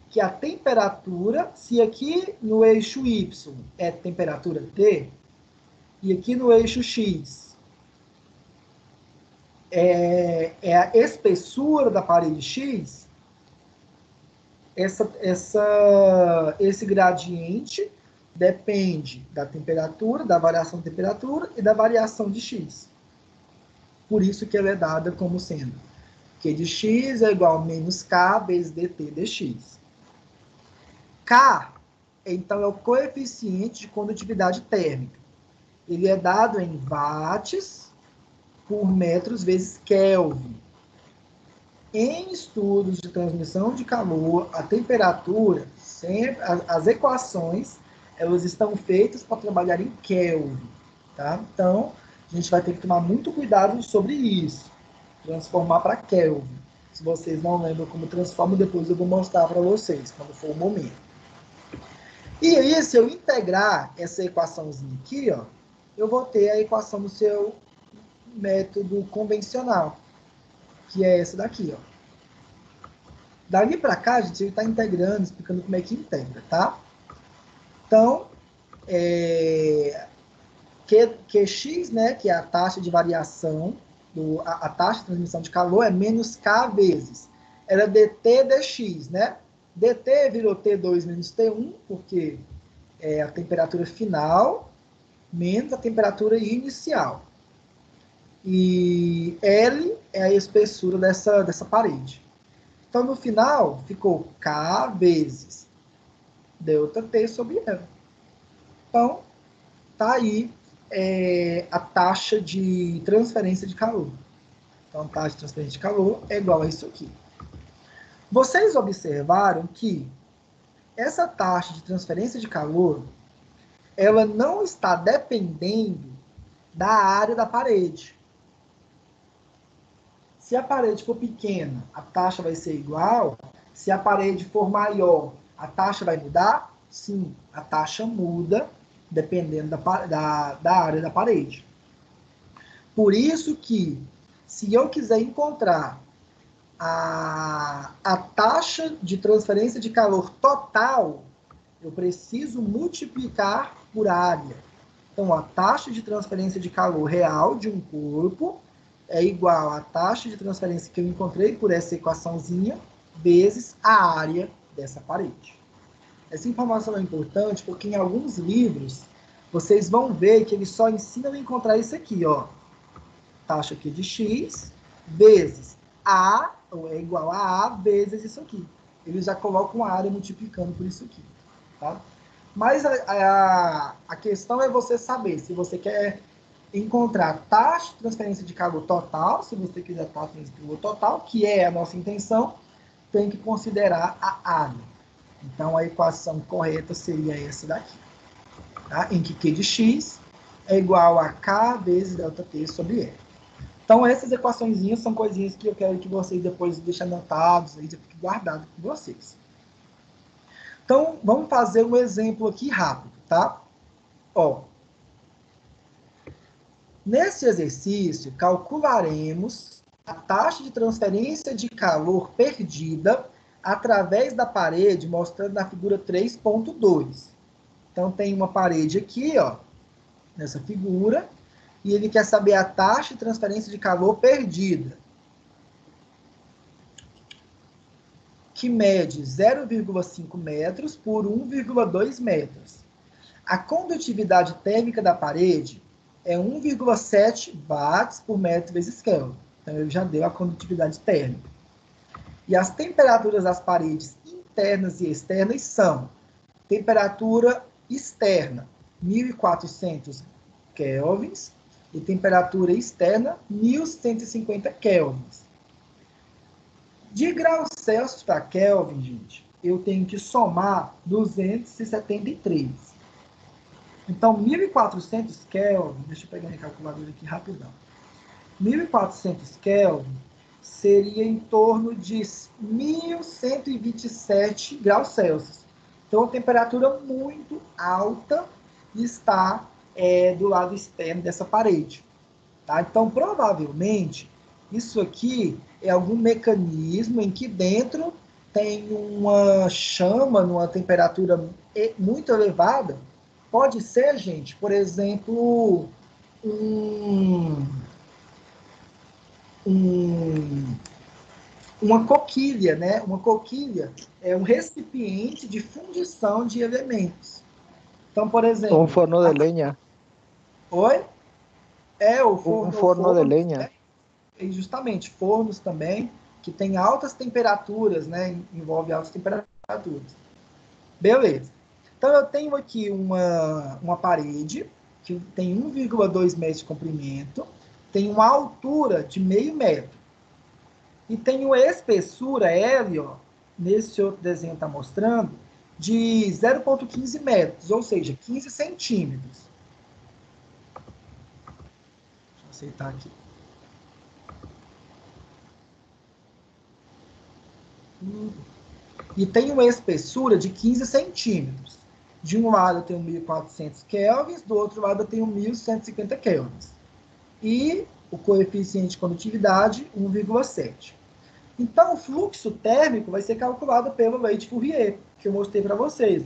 que a temperatura, se aqui no eixo y é temperatura T, e aqui no eixo x é a espessura da parede x, esse gradiente depende da temperatura, da variação de temperatura e da variação de x. Por isso que ela é dada como sendo Q de x é igual a menos K vezes dt dx. K, então, é o coeficiente de condutividade térmica. Ele é dado em watts por metros vezes Kelvin. Em estudos de transmissão de calor, a temperatura, sempre, as equações, elas estão feitas para trabalhar em Kelvin. Tá? Então, a gente vai ter que tomar muito cuidado sobre isso. Transformar para Kelvin. Se vocês não lembram como transforma, depois eu vou mostrar para vocês, quando for o momento. E aí, se eu integrar essa equaçãozinha aqui, eu vou ter a equação do seu método convencional, que é essa daqui, Dali para cá, a gente está integrando, explicando como é que integra, tá? Então, Qx, né, que é a taxa de variação, a taxa de transmissão de calor é menos K vezes. Era dt dx, né? dt virou T2 menos T1, porque é a temperatura final menos a temperatura inicial. E L é a espessura dessa parede. Então, no final, ficou K vezes ΔT sobre L. Então, tá aí a taxa de transferência de calor. Então, a taxa de transferência de calor é igual a isso aqui. Vocês observaram que essa taxa de transferência de calor, ela não está dependendo da área da parede. Se a parede for pequena, a taxa vai ser igual. Se a parede for maior, a taxa vai mudar? Sim, a taxa muda dependendo da área da parede. Por isso que, se eu quiser encontrar a taxa de transferência de calor total, eu preciso multiplicar por área. Então, a taxa de transferência de calor real de um corpo é igual à taxa de transferência que eu encontrei por essa equaçãozinha, vezes a área dessa parede. Essa informação é importante porque em alguns livros vocês vão ver que eles só ensinam a encontrar isso aqui, taxa aqui de x vezes A, ou é igual a vezes isso aqui. Eles já colocam a área multiplicando por isso aqui. Tá? Mas a questão é você saber se você quer encontrar taxa de transferência de calor total, se você quiser taxa de transferência de calor total, que é a nossa intenção, tem que considerar a área. Então, a equação correta seria essa daqui, tá? Em que Q de x é igual a K vezes ΔT sobre L. Então, essas equaçõezinhas são coisinhas que eu quero que vocês depois deixem anotados, aí fique guardado com vocês. Então, vamos fazer um exemplo aqui rápido, tá? Nesse exercício, calcularemos a taxa de transferência de calor perdida através da parede, mostrando na figura 3.2. Então, tem uma parede aqui, nessa figura, e ele quer saber a taxa de transferência de calor perdida, que mede 0,5 metros por 1,2 metros. A condutividade térmica da parede é 1,7 watts por metro vezes Kelvin. Então, ele já deu a condutividade térmica. E as temperaturas das paredes internas e externas são temperatura externa, 1.400 kelvins, e temperatura externa, 1.150 kelvins. De graus Celsius para Kelvin, gente, eu tenho que somar 273. Então, 1.400 Kelvin, deixa eu pegar minha calculadora aqui rapidão. 1.400 Kelvin seria em torno de 1.127 graus Celsius. Então, a temperatura muito alta está do lado externo dessa parede. Tá? Então, provavelmente, isso aqui é algum mecanismo em que dentro tem uma chama numa temperatura muito elevada. Pode ser, gente, por exemplo, uma coquilha, né? Uma coquilha é um recipiente de fundição de elementos. Então, por exemplo... Um forno de lenha. Oi? O forno. Um forno de lenha. Né? E justamente, fornos também, que tem altas temperaturas, né? Envolve altas temperaturas. Beleza. Então, eu tenho aqui uma parede que tem 1,2 metros de comprimento, tem uma altura de 0,5 metro. E tem uma espessura, L, ó, nesse outro desenho está mostrando, de 0,15 metros, ou seja, 15 centímetros. Deixa eu aceitar aqui. E tem uma espessura de 15 centímetros. De um lado eu tenho 1.400 kelvins, do outro lado eu tenho 1.150 kelvins. E o coeficiente de condutividade, 1,7. Então, o fluxo térmico vai ser calculado pela lei de Fourier, que eu mostrei para vocês.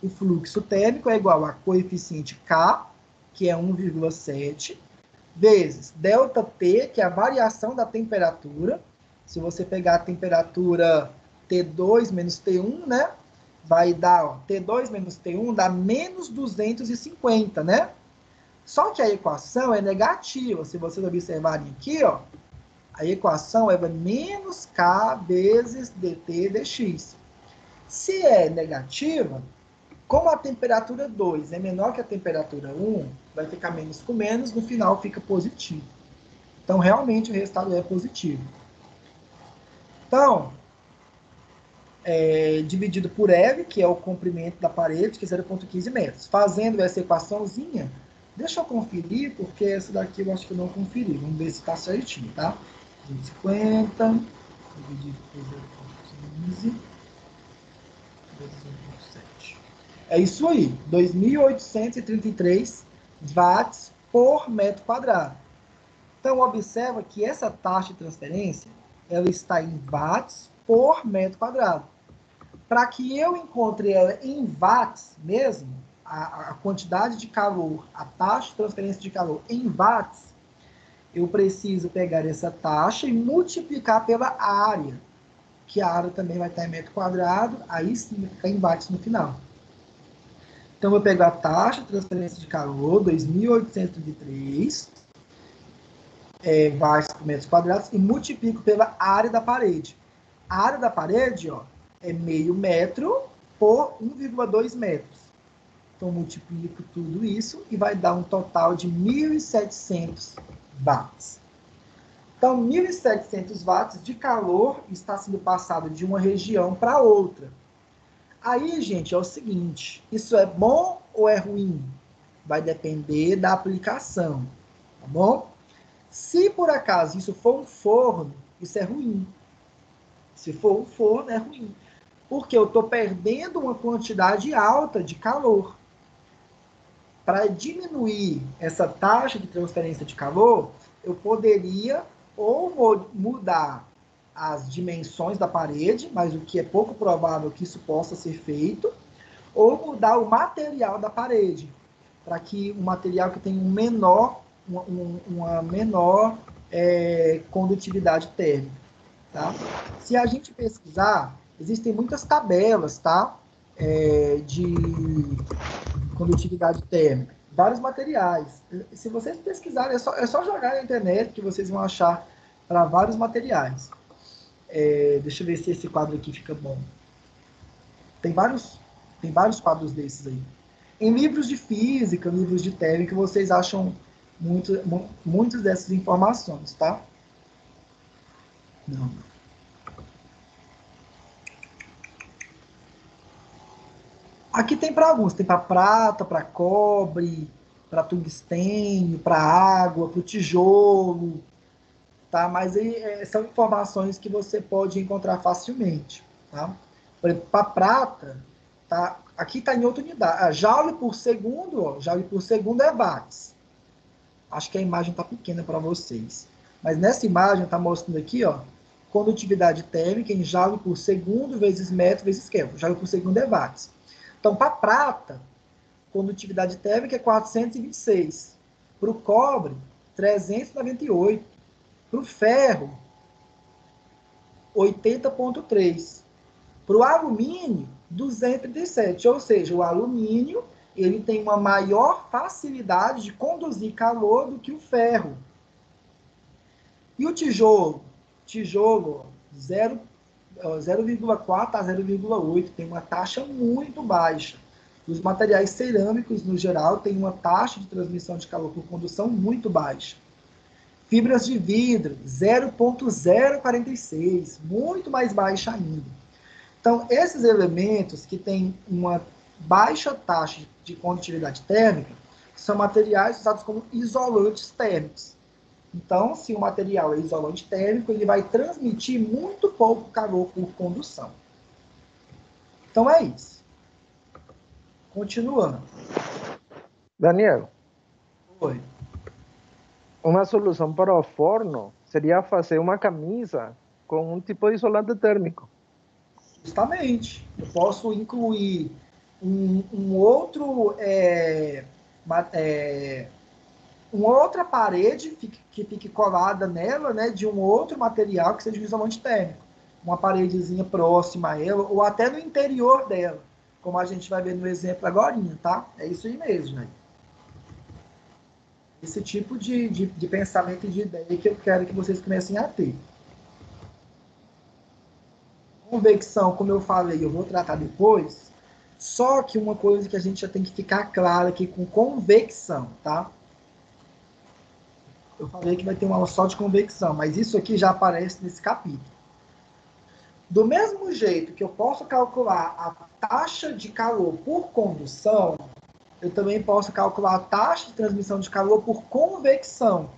O fluxo térmico é igual a coeficiente K, que é 1,7, vezes ΔT, que é a variação da temperatura. Se você pegar a temperatura T2 menos T1, né? Vai dar, ó, T2 menos T1 dá menos 250, né? Só que a equação é negativa. Se vocês observarem aqui, ó, a equação é menos K vezes dt dx. Se é negativa, como a temperatura 2 é menor que a temperatura 1, vai ficar menos com menos, no final fica positivo. Então, realmente, o resultado é positivo. Então, dividido por L, que é o comprimento da parede, que é 0,15 metros. Fazendo essa equaçãozinha, deixa eu conferir, porque essa daqui eu acho que eu não conferi. Vamos ver se está certinho, tá? 250 dividido por 0,15 vezes 1,7. É isso aí, 2.833 watts por metro quadrado. Então, observa que essa taxa de transferência ela está em watts por metro quadrado. Para que eu encontre ela em watts mesmo, a quantidade de calor, a taxa de transferência de calor em watts, eu preciso pegar essa taxa e multiplicar pela área, que a área também vai estar em metro quadrado, aí sim vai ficar em watts no final. Então, eu vou pegar a taxa de transferência de calor, 2.833 watts por metros quadrados, e multiplico pela área da parede. A área da parede, ó, é 0,5 metro por 1,2 metros. Então, multiplico tudo isso e vai dar um total de 1.700 watts. Então, 1.700 watts de calor está sendo passado de uma região para outra. Aí, gente, é o seguinte, isso é bom ou é ruim? Vai depender da aplicação, tá bom? Se, por acaso, isso for um forno, isso é ruim. Se for um forno, é ruim. Porque eu estou perdendo uma quantidade alta de calor. Para diminuir essa taxa de transferência de calor, eu poderia ou mudar as dimensões da parede, mas o que é pouco provável que isso possa ser feito, ou mudar o material da parede, para que o material que tenha uma menor condutividade térmica. Tá? Se a gente pesquisar, existem muitas tabelas, tá? De condutividade térmica. vários materiais. Se vocês pesquisarem, é só jogar na internet que vocês vão achar para vários materiais. Deixa eu ver se esse quadro aqui fica bom. Tem vários quadros desses aí. Em livros de física, livros de térmica, vocês acham muitas dessas informações, tá? Não. Aqui tem para alguns, tem para prata, para cobre, para tungstênio, para água, para o tijolo, tá? Mas aí, são informações que você pode encontrar facilmente, tá? Por exemplo, para prata, tá? Aqui está em outra unidade. Joule por segundo, ó, joule por segundo é watts. Acho que a imagem está pequena para vocês. Mas nessa imagem está mostrando aqui, ó, condutividade térmica em joule por segundo vezes metro vezes Kelvin. Joule por segundo é watts. Então, para prata, condutividade térmica é 426. Para o cobre, 398. Para o ferro, 80,3. Para o alumínio, 237. Ou seja, o alumínio ele tem uma maior facilidade de conduzir calor do que o ferro. E o tijolo? Tijolo, 0,4 a 0,8, tem uma taxa muito baixa. Os materiais cerâmicos, no geral, têm uma taxa de transmissão de calor por condução muito baixa. Fibras de vidro, 0,046, muito mais baixa ainda. Então, esses elementos que têm uma baixa taxa de condutividade térmica são materiais usados como isolantes térmicos. Então, se o material é isolante térmico, ele vai transmitir muito pouco calor por condução. Então, é isso. Continuando. Daniel, Oi. uma solução para o forno seria fazer uma camisa com um tipo de isolante térmico. Justamente. Eu posso incluir uma outra parede que fique colada nela, né, de um outro material que seja um isolante térmico. Uma paredezinha próxima a ela, ou até no interior dela, como a gente vai ver no exemplo agora, tá? É isso aí mesmo, né? Esse tipo de pensamento e de ideia que eu quero que vocês comecem a ter. Convecção, como eu falei, eu vou tratar depois, só que uma coisa que a gente já tem que ficar claro aqui com convecção, tá? Eu falei que vai ter uma aula só de convecção, mas isso aqui já aparece nesse capítulo. Do mesmo jeito que eu posso calcular a taxa de calor por condução, eu também posso calcular a taxa de transmissão de calor por convecção.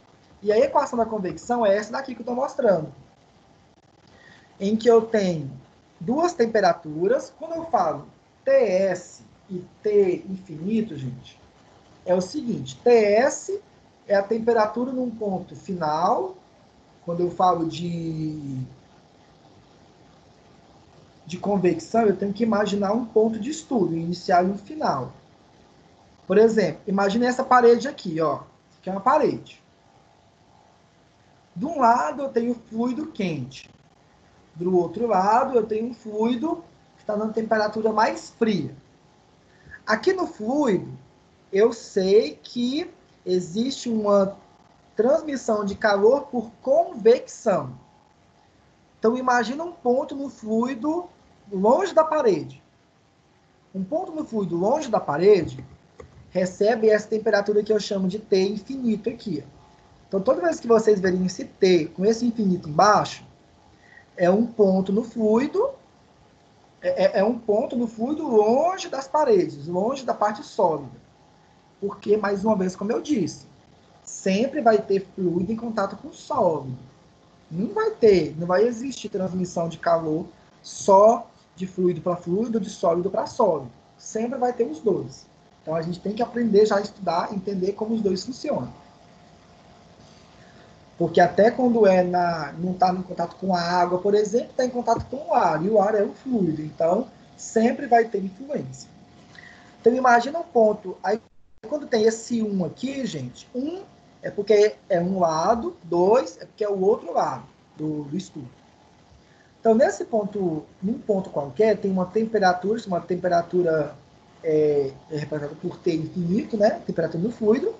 E a equação da convecção é essa daqui que eu estou mostrando. Em que eu tenho duas temperaturas. Quando eu falo TS e T infinito, gente, é o seguinte: TS é a temperatura num ponto final. Quando eu falo de convecção, eu tenho que imaginar um ponto de estudo, um inicial e um final. Por exemplo, imagine essa parede aqui, ó, que é uma parede. De um lado eu tenho fluido quente. Do outro lado eu tenho um fluido que está na temperatura mais fria. Aqui no fluido, eu sei que existe uma transmissão de calor por convecção. Então, imagina um ponto no fluido longe da parede. Um ponto no fluido longe da parede recebe essa temperatura que eu chamo de T infinito aqui. Então, toda vez que vocês verem esse T com esse infinito embaixo, é um ponto no fluido, um ponto no fluido longe das paredes, longe da parte sólida. Porque, mais uma vez, como eu disse, sempre vai ter fluido em contato com sólido. Não vai existir transmissão de calor só de fluido para fluido, de sólido para sólido. Sempre vai ter os dois. Então a gente tem que aprender já a estudar, entender como os dois funcionam. Porque até quando não está em contato com a água, por exemplo, está em contato com o ar, e o ar é o fluido. Então sempre vai ter influência. Então imagina um ponto. Aí quando tem esse 1 aqui, gente, 1 é porque é um lado, 2 é porque é o outro lado do estudo. Então, num ponto qualquer, tem uma temperatura é representado por T infinito, né? Temperatura do fluido.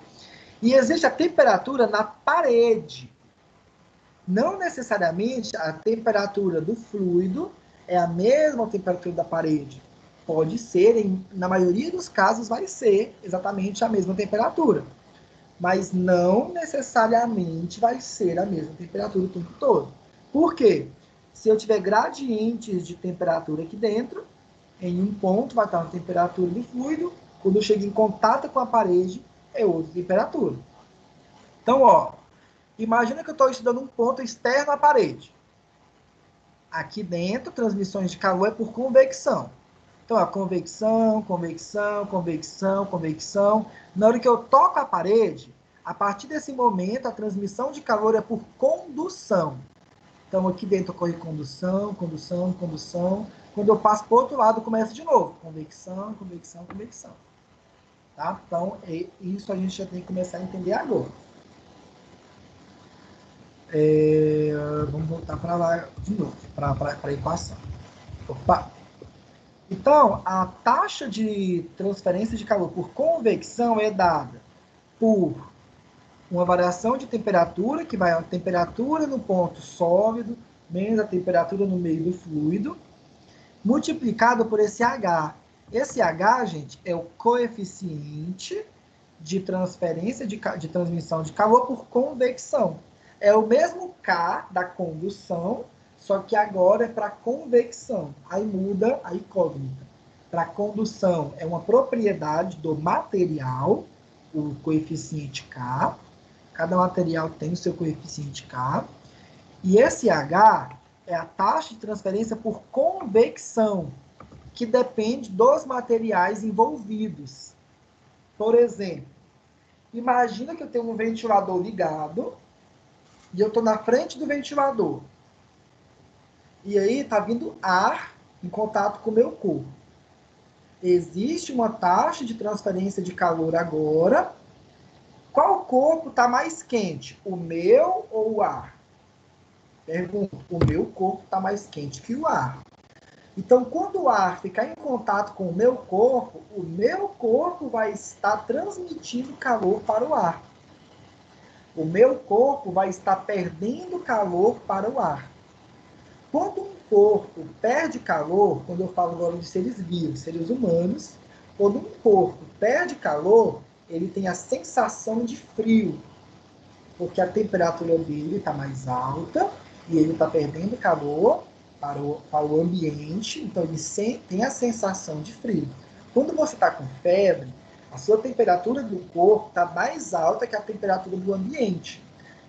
E existe a temperatura na parede. Não necessariamente a temperatura do fluido é a mesma temperatura da parede. Pode ser, na maioria dos casos, vai ser exatamente a mesma temperatura. Mas não necessariamente vai ser a mesma temperatura o tempo todo. Por quê? Se eu tiver gradientes de temperatura aqui dentro, em um ponto vai estar a temperatura do fluido, quando eu chego em contato com a parede, é outra temperatura. Então, ó, imagina que eu estou estudando um ponto externo à parede. Aqui dentro, transmissões de calor é por convecção. Então, a convecção, convecção, convecção, convecção. Na hora que eu toco a parede, a partir desse momento, a transmissão de calor é por condução. Então, aqui dentro ocorre condução, condução, condução. Quando eu passo para o outro lado, começa de novo. Convecção, convecção, convecção. Tá? Então, isso a gente já tem que começar a entender agora. Vamos voltar para lá de novo, para a equação. Opa! Então, a taxa de transferência de calor por convecção é dada por uma variação de temperatura, que vai a temperatura no ponto sólido, menos a temperatura no meio do fluido, multiplicado por esse H. Esse H, gente, é o coeficiente de transferência de transmissão de calor por convecção. É o mesmo K da condução, só que agora é para convecção. Aí muda a incógnita. Para condução é uma propriedade do material, o coeficiente K. Cada material tem o seu coeficiente K. E esse H é a taxa de transferência por convecção, que depende dos materiais envolvidos. Por exemplo, imagina que eu tenho um ventilador ligado e eu estou na frente do ventilador. E aí está vindo ar em contato com o meu corpo. Existe uma taxa de transferência de calor agora. Qual corpo está mais quente? O meu ou o ar? Pergunto, o meu corpo está mais quente que o ar. Então, quando o ar ficar em contato com o meu corpo vai estar transmitindo calor para o ar. O meu corpo vai estar perdendo calor para o ar. Quando um corpo perde calor, quando eu falo agora de seres vivos, seres humanos, quando um corpo perde calor, ele tem a sensação de frio, porque a temperatura dele está mais alta e ele está perdendo calor para o ambiente, então ele tem a sensação de frio. Quando você está com febre, a sua temperatura do corpo está mais alta que a temperatura do ambiente.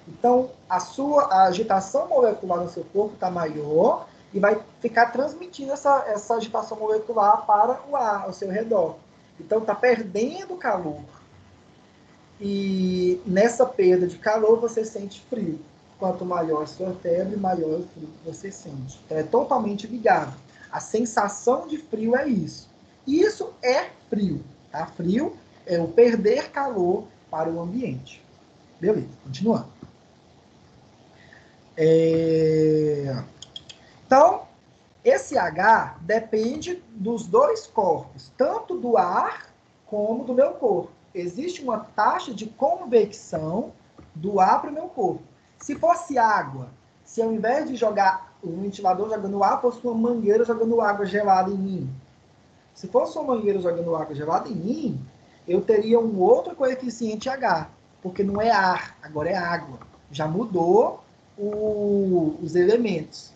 Então, a agitação molecular no seu corpo está maior e vai ficar transmitindo essa agitação molecular para o ar ao seu redor. Então, está perdendo calor. E nessa perda de calor, você sente frio. Quanto maior a sua febre, maior o frio que você sente. Então, é totalmente ligado. A sensação de frio é isso. Isso é frio. Tá? Frio é o perder calor para o ambiente. Beleza, continuando. Então, esse H depende dos dois corpos, tanto do ar como do meu corpo. Existe uma taxa de convecção do ar para o meu corpo. Se fosse água, se ao invés de jogar o ventilador jogando ar, fosse uma mangueira jogando água gelada em mim. Se fosse uma mangueira jogando água gelada em mim, eu teria um outro coeficiente H, porque não é ar, agora é água. Já mudou os elementos.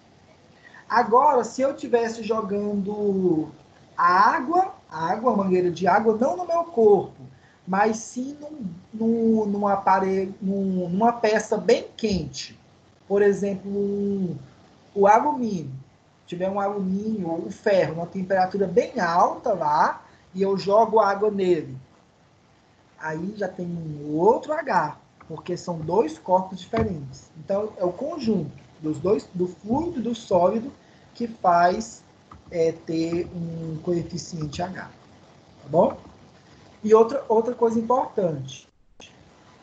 Agora, se eu estivesse jogando a mangueira de água, não no meu corpo, mas sim num aparelho, numa peça bem quente. Por exemplo, o alumínio. Se tiver um alumínio ou um ferro, uma temperatura bem alta lá, e eu jogo água nele. Aí já tem um outro H, porque são dois corpos diferentes. Então, é o conjunto dos dois, do fluido e do sólido, que faz ter um coeficiente H. Tá bom? E outra coisa importante.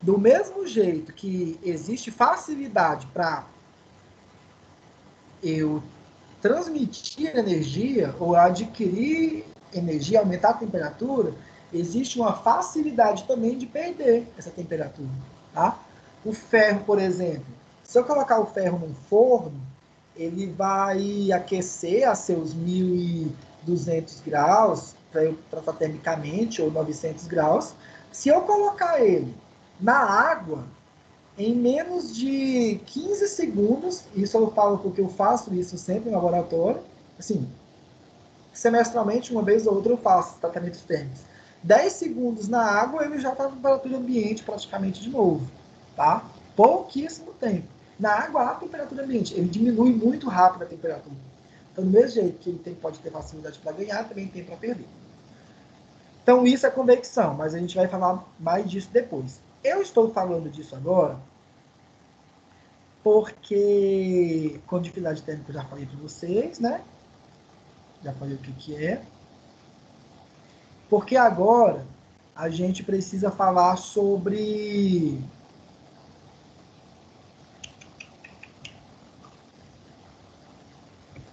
Do mesmo jeito que existe facilidade para eu transmitir energia ou adquirir energia, aumentar a temperatura, existe uma facilidade também de perder essa temperatura, tá? O ferro, por exemplo, se eu colocar o ferro num forno, ele vai aquecer a seus 1.200 graus, para eu tratar termicamente, ou 900 graus. Se eu colocar ele na água, em menos de 15 segundos, isso eu falo porque eu faço isso sempre no laboratório, assim, semestralmente, uma vez ou outra eu faço tratamentos térmicos. 10 segundos na água, ele já está na temperatura ambiente praticamente de novo, tá? Pouquíssimo tempo. Na água, a temperatura ambiente, ele diminui muito rápido a temperatura. Então, do mesmo jeito que ele pode ter facilidade para ganhar, também tem para perder. Então, isso é convecção, mas a gente vai falar mais disso depois. Eu estou falando disso agora porque condutividade térmica eu já falei para vocês, né? Já falei o que é. Porque agora a gente precisa falar sobre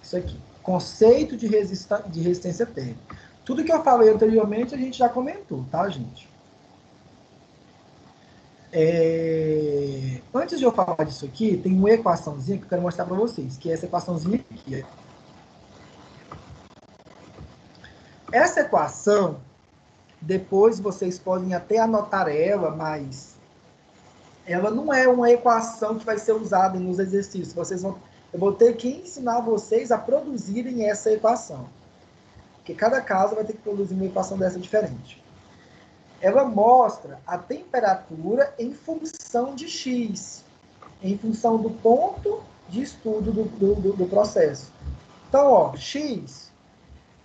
isso aqui, conceito de resistência térmica. Tudo que eu falei anteriormente a gente já comentou, tá, gente? Antes de eu falar disso aqui, tem uma equaçãozinha que eu quero mostrar para vocês, que é essa equaçãozinha aqui. Essa equação, depois vocês podem até anotar ela, mas ela não é uma equação que vai ser usada nos exercícios. Eu vou ter que ensinar vocês a produzirem essa equação. Porque cada caso vai ter que produzir uma equação dessa diferente. Ela mostra a temperatura em função de x, em função do ponto de estudo do processo. Então, ó, x,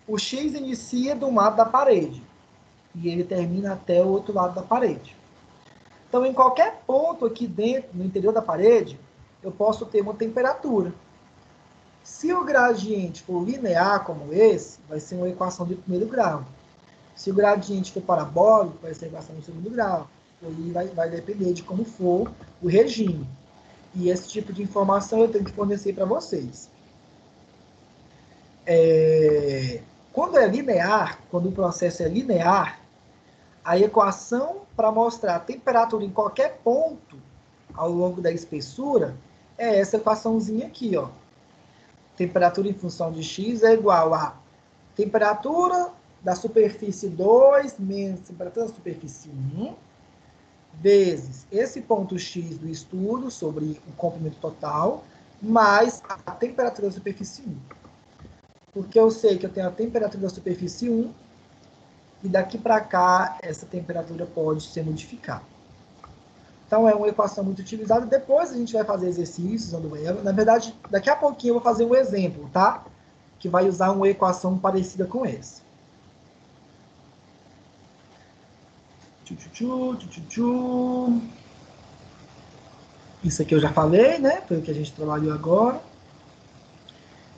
o x inicia do lado da parede e ele termina até o outro lado da parede. Então, em qualquer ponto aqui dentro, no interior da parede, eu posso ter uma temperatura. Se o gradiente for linear, como esse, vai ser uma equação de primeiro grau. Se o gradiente for parabólico, vai ser a equação de segundo grau. E vai depender de como for o regime. E esse tipo de informação eu tenho que fornecer para vocês. Quando é linear, quando o processo é linear, a equação para mostrar a temperatura em qualquer ponto ao longo da espessura é essa equaçãozinha aqui, ó. Temperatura em função de x é igual a temperatura da superfície 2 menos temperatura da superfície 1 vezes esse ponto x do estudo sobre o comprimento total mais a temperatura da superfície 1. Porque eu sei que eu tenho a temperatura da superfície 1 e daqui para cá essa temperatura pode ser modificada. Então, é uma equação muito utilizada. Depois a gente vai fazer exercícios usando ela. Na verdade, daqui a pouquinho eu vou fazer um exemplo, tá? Que vai usar uma equação parecida com essa. Isso aqui eu já falei, né? Foi o que a gente trabalhou agora.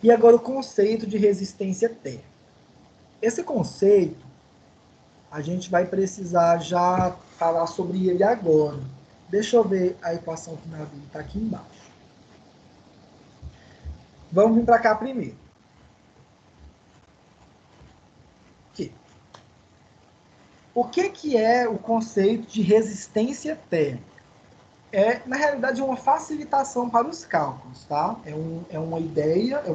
E agora o conceito de resistência térmica. Esse conceito, a gente vai precisar já falar sobre ele agora. Deixa eu ver a equação final dele, está aqui embaixo. Vamos vir para cá primeiro. Aqui. O que é o conceito de resistência térmica? Na realidade, uma facilitação para os cálculos, tá? É uma ideia, é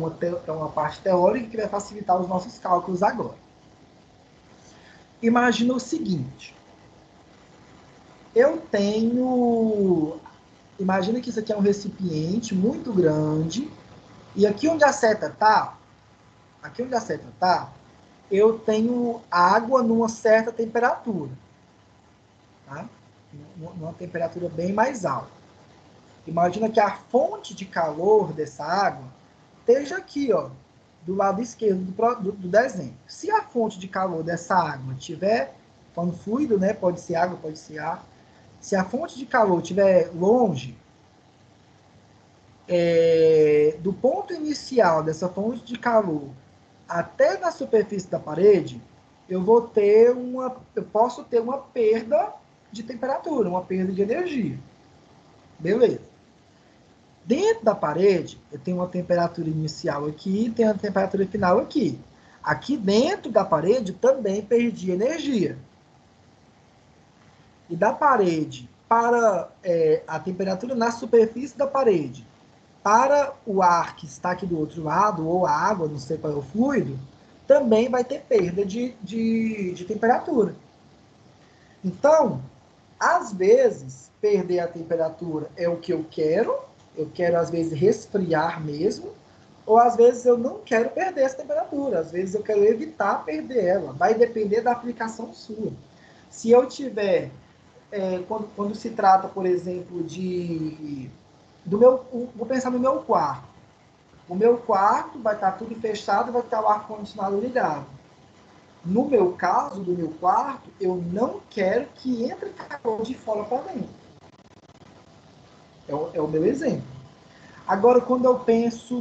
uma parte teórica que vai facilitar os nossos cálculos agora. Imagina o seguinte. Imagina que isso aqui é um recipiente muito grande, e aqui onde a seta tá, eu tenho água numa certa temperatura, tá? Numa temperatura bem mais alta. Imagina que a fonte de calor dessa água esteja aqui, ó, do lado esquerdo do desenho. Se a fonte de calor dessa água tiver, falando fluido, né? Pode ser água, pode ser ar. Se a fonte de calor estiver longe do ponto inicial dessa fonte de calor até na superfície da parede, eu posso ter uma perda de temperatura, uma perda de energia. Beleza. Dentro da parede, eu tenho uma temperatura inicial aqui e tenho uma temperatura final aqui. Aqui dentro da parede também perdi energia. E da parede para a temperatura na superfície da parede, para o ar que está aqui do outro lado, ou a água, não sei qual é o fluido, também vai ter perda de temperatura. Então, às vezes, perder a temperatura é o que eu quero às vezes resfriar mesmo, ou às vezes eu não quero perder essa temperatura, às vezes eu quero evitar perder ela, vai depender da aplicação sua. Se eu tiver, quando se trata, por exemplo, vou pensar no meu quarto. O meu quarto vai estar tudo fechado, vai estar o ar-condicionado ligado. No meu caso, do meu quarto, eu não quero que entre calor de fora para dentro. É o meu exemplo. Agora, quando eu penso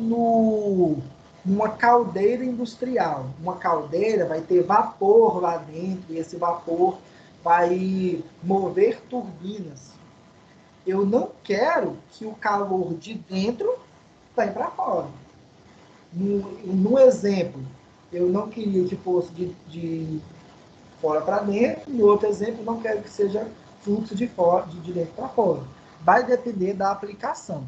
numa caldeira industrial, uma caldeira vai ter vapor lá dentro, e esse vapor vai mover turbinas. Eu não quero que o calor de dentro venha para fora. No exemplo, eu não queria que fosse de fora para dentro, no outro exemplo, não quero que seja fluxo de dentro para fora. Vai depender da aplicação.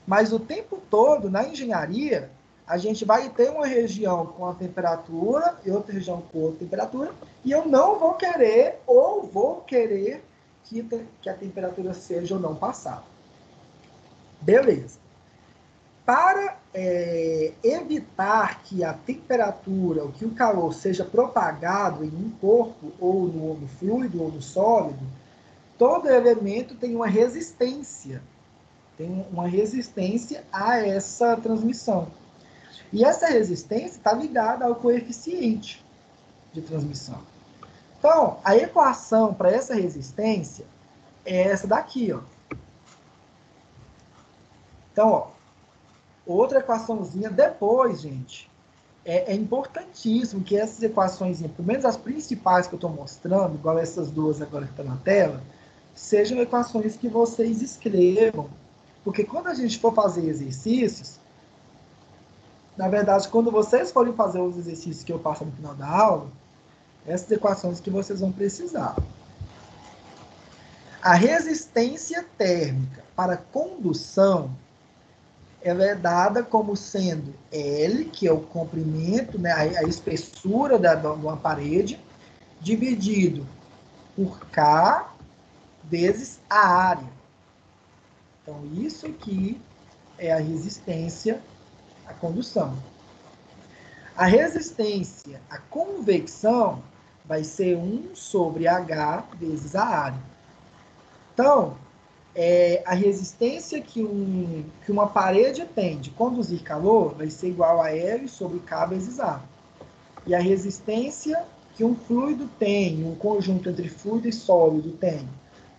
Mas o tempo todo, na engenharia, a gente vai ter uma região com a temperatura e outra região com outra temperatura, e eu não vou querer, ou vou querer, que a temperatura seja ou não passada. Beleza. Para evitar que a temperatura, ou que o calor seja propagado em um corpo, ou no fluido, ou no sólido, todo elemento tem uma resistência. Tem uma resistência a essa transmissão. E essa resistência está ligada ao coeficiente de transmissão. Então, a equação para essa resistência é essa daqui, ó. Então, ó, outra equaçãozinha depois, gente, é importantíssimo que essas equações, pelo menos as principais que eu estou mostrando, igual essas duas agora que estão na tela, sejam equações que vocês escrevam, porque quando a gente for fazer exercícios, na verdade, quando vocês forem fazer os exercícios que eu passo no final da aula, essas equações que vocês vão precisar. A resistência térmica para condução, ela é dada como sendo L, que é o comprimento, né, a espessura de uma parede, dividido por K vezes a área. Então, isso aqui é a resistência à condução. A resistência à convecção vai ser 1 sobre H vezes a área. Então, a resistência que uma parede tem de conduzir calor vai ser igual a L sobre K vezes A. E a resistência que um fluido tem, um conjunto entre fluido e sólido tem,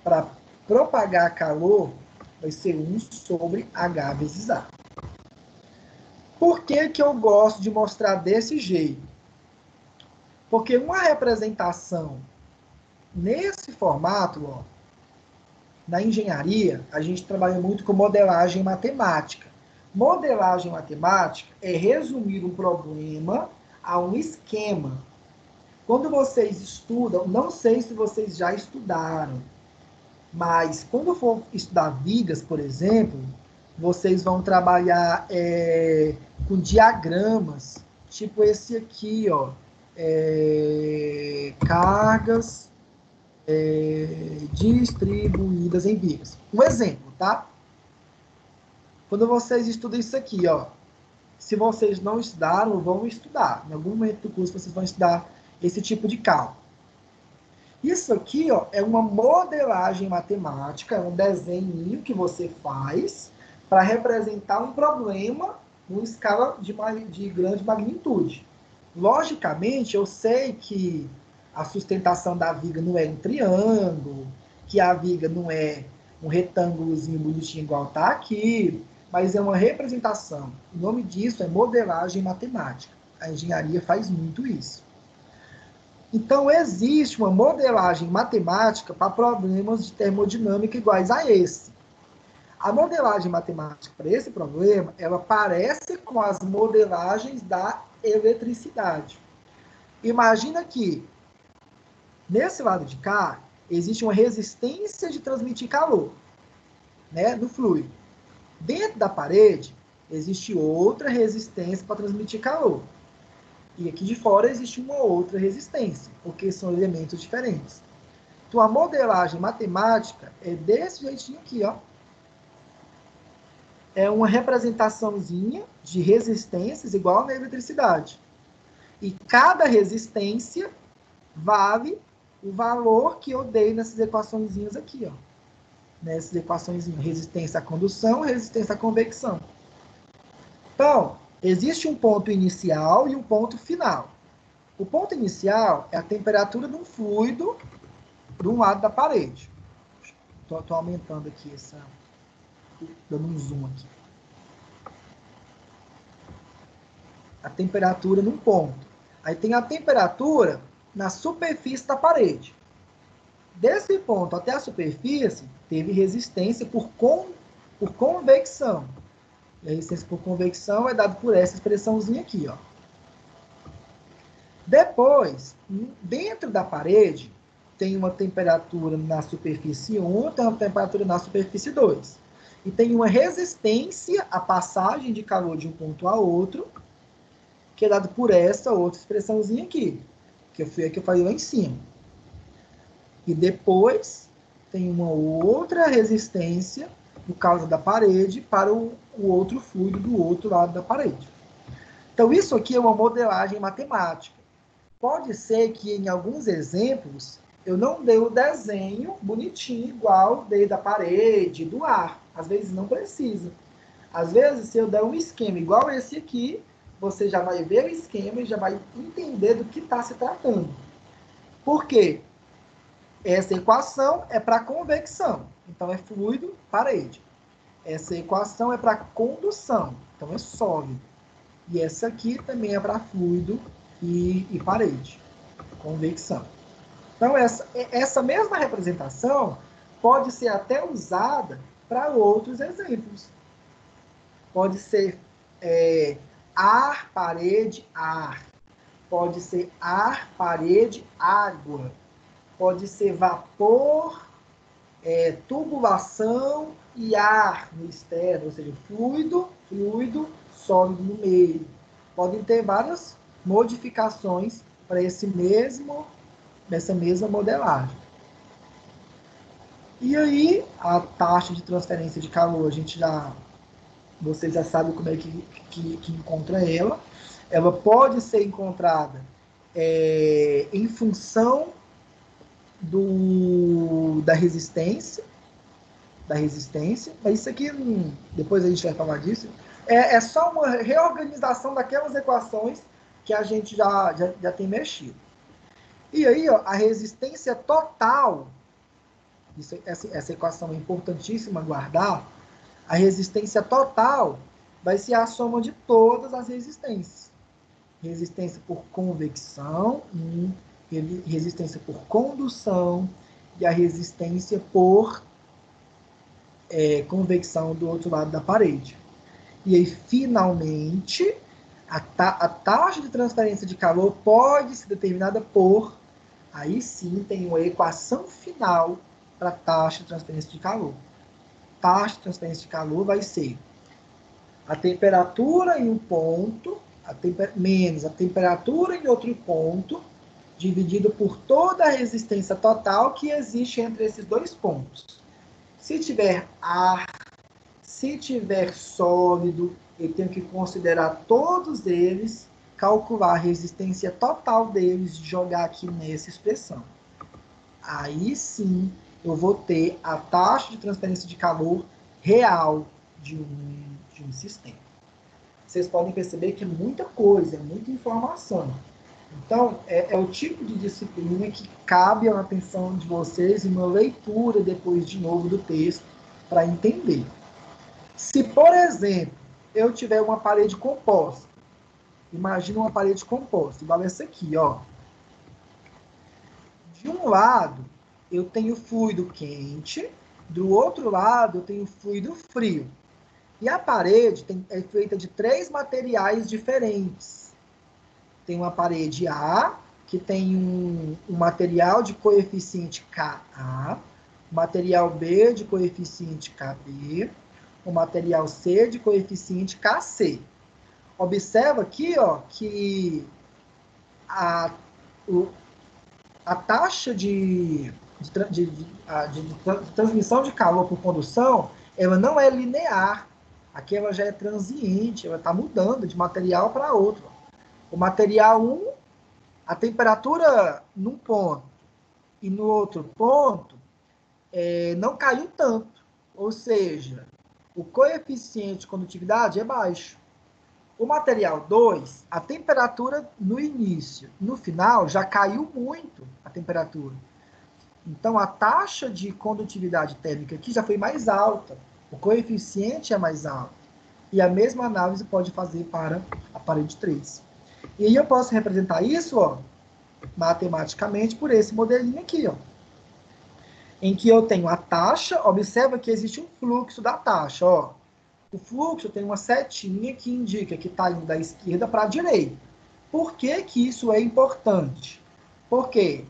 para propagar calor, vai ser 1 sobre H vezes A. Por que que eu gosto de mostrar desse jeito? Porque uma representação nesse formato, ó, na engenharia, a gente trabalha muito com modelagem matemática. Modelagem matemática é resumir um problema a um esquema. Quando vocês estudam, não sei se vocês já estudaram, mas quando for estudar vigas, por exemplo, vocês vão trabalhar com diagramas, tipo esse aqui, ó, cargas distribuídas em vigas. Um exemplo, tá? Quando vocês estudam isso aqui, ó, se vocês não estudaram, vão estudar. Em algum momento do curso vocês vão estudar esse tipo de cálculo. Isso aqui, ó, é uma modelagem matemática, é um desenho que você faz para representar um problema numa escala de grande magnitude. Logicamente, eu sei que a sustentação da viga não é um triângulo, que a viga não é um retângulozinho bonitinho igual está aqui, mas é uma representação. O nome disso é modelagem matemática. A engenharia faz muito isso. Então, existe uma modelagem matemática para problemas de termodinâmica iguais a esse. A modelagem matemática para esse problema, ela parece com as modelagens da eletricidade. Imagina que, nesse lado de cá, existe uma resistência de transmitir calor, né, no fluido. Dentro da parede, existe outra resistência para transmitir calor. E aqui de fora existe uma outra resistência, porque são elementos diferentes. Então, a modelagem matemática é desse jeitinho aqui, ó. É uma representaçãozinha de resistências igual na eletricidade. E cada resistência vale o valor que eu dei nessas equaçõezinhas aqui, ó. Nessas equaçõezinhas, resistência à condução, resistência à convecção. Então, existe um ponto inicial e um ponto final. O ponto inicial é a temperatura de um fluido de um lado da parede. Estou aumentando aqui dando um zoom aqui. A temperatura num ponto. Aí tem a temperatura na superfície da parede. Desse ponto até a superfície, teve resistência por convecção. E a resistência por convecção é dada por essa expressãozinha aqui, ó. Depois, dentro da parede, tem uma temperatura na superfície 1, tem uma temperatura na superfície 2. E tem uma resistência à passagem de calor de um ponto a outro, que é dado por essa outra expressãozinha aqui, que foi a que eu falei lá em cima. E depois tem uma outra resistência por causa da parede para o outro fluido do outro lado da parede. Então, isso aqui é uma modelagem matemática. Pode ser que, em alguns exemplos, eu não dei o desenho bonitinho, igual dei da parede, do ar. Às vezes não precisa. Às vezes, se eu der um esquema igual esse aqui, você já vai ver o esquema e já vai entender do que está se tratando. Por quê? Essa equação é para convecção. Então, é fluido, parede. Essa equação é para condução. Então, é sólido. E essa aqui também é para fluido e parede. Convecção. Então, essa mesma representação pode ser até usada para outros exemplos. Pode ser ar, parede, ar. Pode ser ar, parede, água. Pode ser vapor, tubulação e ar no externo, ou seja, fluido, sólido no meio. Podem ter várias modificações para essa mesma modelagem. E aí, a taxa de transferência de calor, vocês já sabem como é que encontra ela. Ela pode ser encontrada em função da resistência, mas isso aqui, depois a gente vai falar disso, é só uma reorganização daquelas equações que a gente já tem mexido. E aí, ó, a resistência total, essa equação é importantíssima guardar, a resistência total vai ser a soma de todas as resistências. Resistência por convecção, resistência por condução e a resistência por convecção do outro lado da parede. E aí, finalmente, a taxa de transferência de calor pode ser determinada por... Aí sim tem uma equação final para a taxa de transferência de calor. Taxa de transferência de calor vai ser a temperatura em um ponto, menos a temperatura em outro ponto, dividido por toda a resistência total que existe entre esses dois pontos. Se tiver ar, se tiver sólido, eu tenho que considerar todos eles, calcular a resistência total deles e jogar aqui nessa expressão. Aí sim eu vou ter a taxa de transferência de calor real de um sistema. Vocês podem perceber que é muita coisa, é muita informação. Então, é o tipo de disciplina que cabe a atenção de vocês e uma leitura depois de novo do texto para entender. Se, por exemplo, eu tiver uma parede composta, imagina uma parede composta, igual essa aqui, ó. De um lado, eu tenho fluido quente, do outro lado, eu tenho fluido frio. E a parede é feita de 3 materiais diferentes. Tem uma parede A, que tem um material de coeficiente Ka, material B de coeficiente Kb, o material C de coeficiente Kc. Observa aqui, ó, que a taxa de transmissão de calor por condução, ela não é linear. Aqui ela já é transiente, ela está mudando de material para outro. O material 1, a temperatura num ponto e no outro ponto não caiu tanto. Ou seja, o coeficiente de condutividade é baixo. O material 2, a temperatura no início, no final, já caiu muito a temperatura. Então, a taxa de condutividade térmica aqui já foi mais alta. O coeficiente é mais alto. E a mesma análise pode fazer para a parede 3. E aí eu posso representar isso, ó, matematicamente, por esse modelinho aqui, ó, em que eu tenho a taxa. Observa que existe um fluxo da taxa, ó. O fluxo tem uma setinha que indica que está indo da esquerda para a direita. Por que que isso é importante? Porque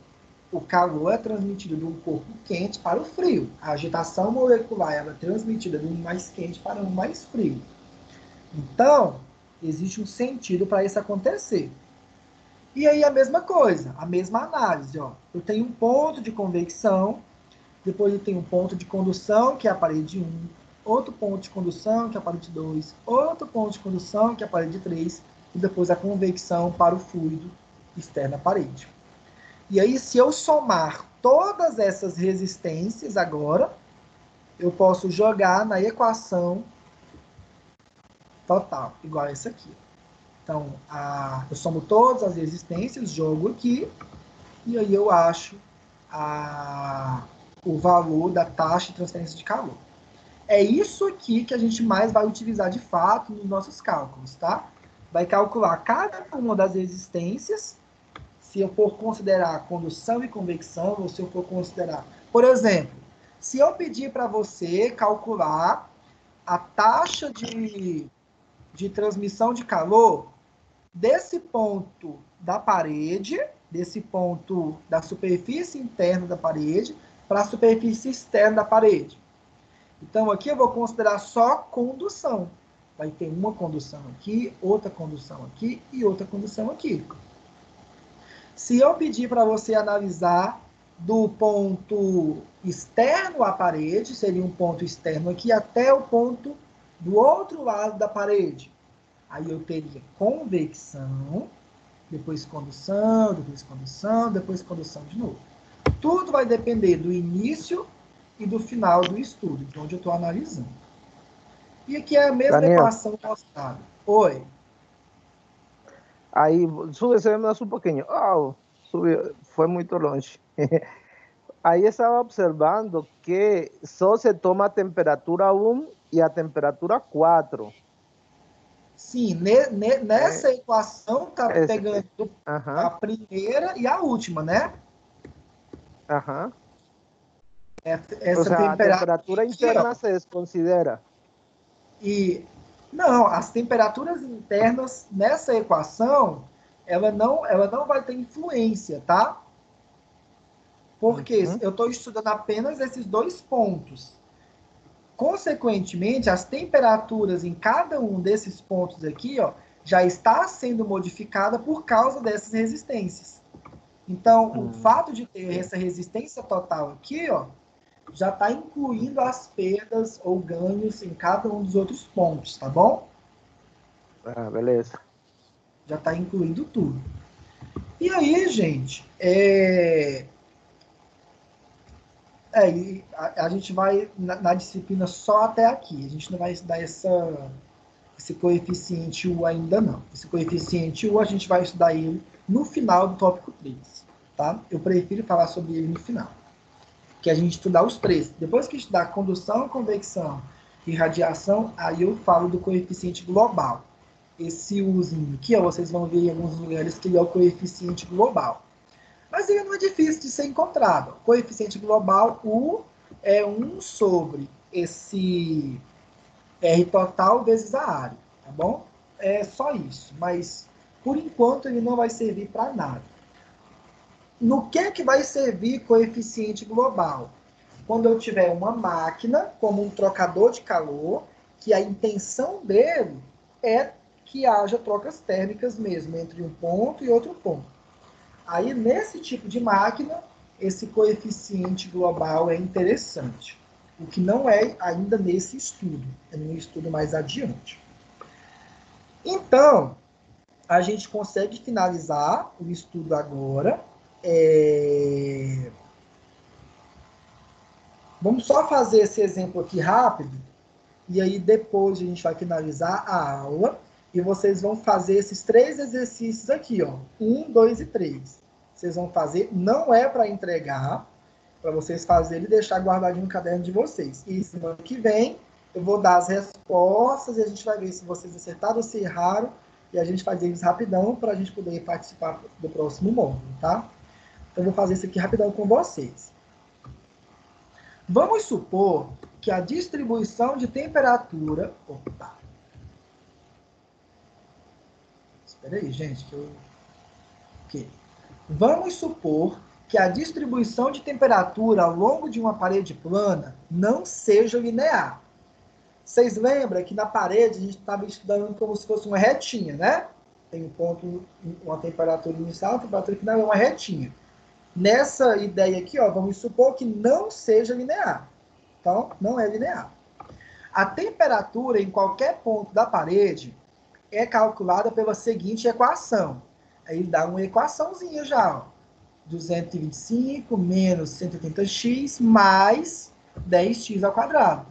o calor é transmitido de um corpo quente para o frio. A agitação molecular ela é transmitida de um mais quente para um mais frio. Então, existe um sentido para isso acontecer. E aí a mesma coisa, a mesma análise. Ó. Eu tenho um ponto de convecção, depois eu tenho um ponto de condução, que é a parede 1, outro ponto de condução, que é a parede 2, outro ponto de condução, que é a parede 3, e depois a convecção para o fluido externo à parede. E aí, se eu somar todas essas resistências agora, eu posso jogar na equação total, igual a essa aqui. Então, eu somo todas as resistências, jogo aqui, e aí eu acho o valor da taxa de transferência de calor. É isso aqui que a gente mais vai utilizar de fato nos nossos cálculos, tá? Vai calcular cada uma das resistências, se eu for considerar condução e convecção, ou se eu for considerar... Por exemplo, se eu pedir para você calcular a taxa de transmissão de calor desse ponto da parede, desse ponto da superfície interna da parede, para a superfície externa da parede. Então, aqui eu vou considerar só condução. Vai ter uma condução aqui, outra condução aqui e outra condução aqui. Se eu pedir para você analisar do ponto externo à parede, seria um ponto externo aqui, até o ponto do outro lado da parede. Aí eu teria convecção, depois condução, depois condução, depois condução de novo. Tudo vai depender do início e do final do estudo, de onde eu estou analisando. E aqui é a mesma Daniel, equação mostrada. Oi. aí, sube mais um pouquinho. Oh, subiu, foi muito longe. Aí estava observando que só se toma a temperatura 1 e a temperatura 4. Sim, nessa equação está pegando a primeira e a última, né? Essa Ou seja, a temperatura aqui, interna ó, se desconsidera. E não, as temperaturas internas nessa equação, ela não vai ter influência, tá? Porque eu estou estudando apenas esses dois pontos. Consequentemente, as temperaturas em cada um desses pontos aqui, ó, já está sendo modificada por causa dessas resistências. Então, o fato de ter essa resistência total aqui, ó, já está incluindo as perdas ou ganhos em cada um dos outros pontos, tá bom? Ah, beleza. Já está incluindo tudo. E aí, gente, a gente vai na disciplina só até aqui. A gente não vai estudar esse coeficiente U ainda não. Esse coeficiente U a gente vai estudar ele no final do tópico 3, tá? Eu prefiro falar sobre ele no final. Que a gente estudar os três. Depois que estudar condução, convecção e radiação, aí eu falo do coeficiente global. Esse Uzinho aqui, ó, vocês vão ver em alguns lugares que ele é o coeficiente global. Mas ele não é difícil de ser encontrado. O coeficiente global, U, é 1 sobre esse R total vezes a área, tá bom? É só isso, mas Por enquanto, ele não vai servir para nada. No que vai servir coeficiente global? Quando eu tiver uma máquina, como um trocador de calor, que a intenção dele é que haja trocas térmicas mesmo, entre um ponto e outro ponto. Aí, nesse tipo de máquina, esse coeficiente global é interessante. O que não é ainda nesse estudo, é um estudo mais adiante. Então, a gente consegue finalizar o estudo agora. Vamos só fazer esse exemplo aqui rápido, e aí depois a gente vai finalizar a aula, e vocês vão fazer esses 3 exercícios aqui, ó. 1, 2 e 3. Vocês vão fazer, não é para entregar, para vocês fazerem e deixar guardadinho no caderno de vocês. E semana que vem eu vou dar as respostas e a gente vai ver se vocês acertaram ou se erraram, e a gente faz eles rapidão para a gente poder participar do próximo módulo, tá? Então eu vou fazer isso aqui rapidão com vocês. Vamos supor que a distribuição de temperatura... Opa! Espera aí, gente, que eu... Ok. Vamos supor que a distribuição de temperatura ao longo de uma parede plana não seja linear. Vocês lembram que na parede a gente estava estudando como se fosse uma retinha, né? Tem um ponto, uma temperatura inicial, uma temperatura final, é uma retinha. Nessa ideia aqui, ó, vamos supor que não seja linear. Então, não é linear. A temperatura em qualquer ponto da parede é calculada pela seguinte equação. Aí dá uma equaçãozinha já, ó. 225 menos 180x mais 10x ao quadrado.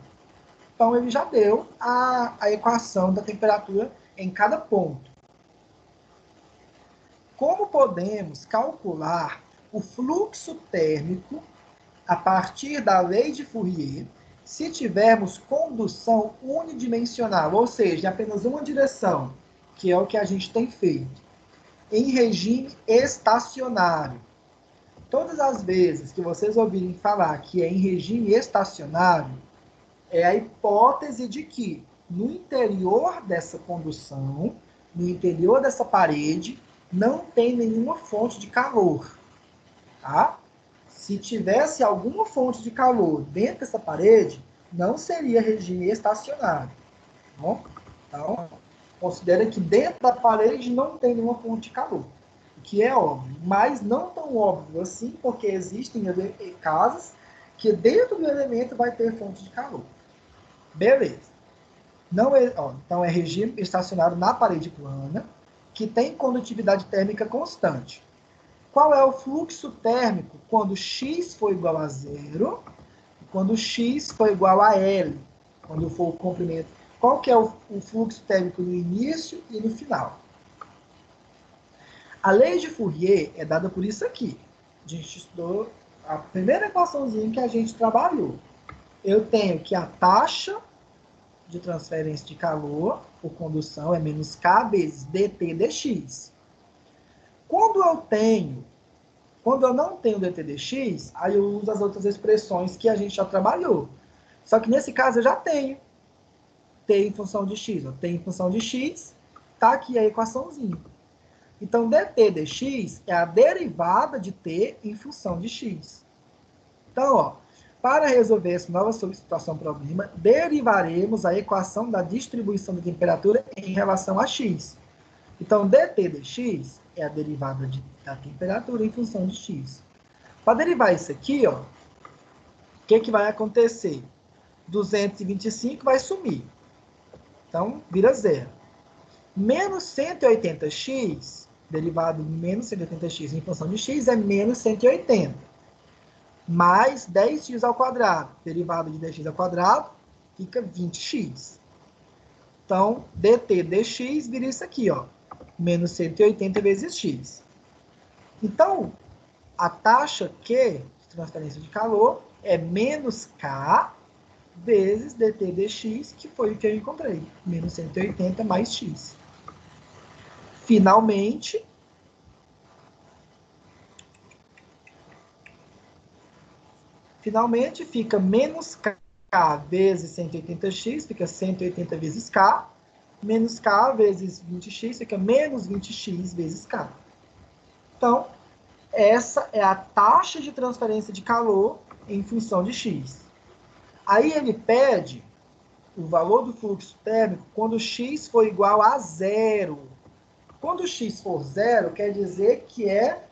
Então, ele já deu a equação da temperatura em cada ponto. Como podemos calcular o fluxo térmico a partir da lei de Fourier se tivermos condução unidimensional, ou seja, apenas uma direção, que é o que a gente tem feito, em regime estacionário? Todas as vezes que vocês ouvirem falar que é em regime estacionário, é a hipótese de que no interior dessa condução, no interior dessa parede, não tem nenhuma fonte de calor. Tá? Se tivesse alguma fonte de calor dentro dessa parede, não seria regime estacionário. Tá bom? Então, considera que dentro da parede não tem nenhuma fonte de calor. O que é óbvio, mas não tão óbvio assim, porque existem casas que dentro do elemento vai ter fonte de calor. Beleza. Não é, ó, então, é regime estacionário na parede plana, que tem condutividade térmica constante. Qual é o fluxo térmico quando x for igual a zero e quando x for igual a L, quando for o comprimento? Qual que é o fluxo térmico no início e no final? A lei de Fourier é dada por isso aqui. A gente estudou a primeira equaçãozinha que a gente trabalhou. Eu tenho que a taxa de transferência de calor por condução é menos K vezes dt dx. Quando eu não tenho dt dx, aí eu uso as outras expressões que a gente já trabalhou. Só que nesse caso eu já tenho t em função de x. Ó, t em função de x, tá aqui a equaçãozinha. Então, dt dx é a derivada de t em função de x. Então, ó, para resolver essa nova situação problema, derivaremos a equação da distribuição de temperatura em relação a x. Então, dt dx é a derivada da temperatura em função de x. Para derivar isso aqui, ó, o que vai acontecer? 225 vai sumir. Então, vira zero. Menos 180x, derivado de menos 180x em função de x, é menos 180. Mais 10x ao quadrado, derivado de 10x ao quadrado, fica 20x. Então, dt dx vira isso aqui, ó, menos 180 vezes x. Então, a taxa Q de transferência de calor é menos K vezes dt dx, que foi o que eu encontrei, menos 180 mais x. Finalmente, fica menos K vezes 180x, fica 180 vezes K, menos K vezes 20x fica menos 20x vezes K. Então, essa é a taxa de transferência de calor em função de x. Aí ele pede o valor do fluxo térmico quando x for igual a zero. Quando x for zero, quer dizer que é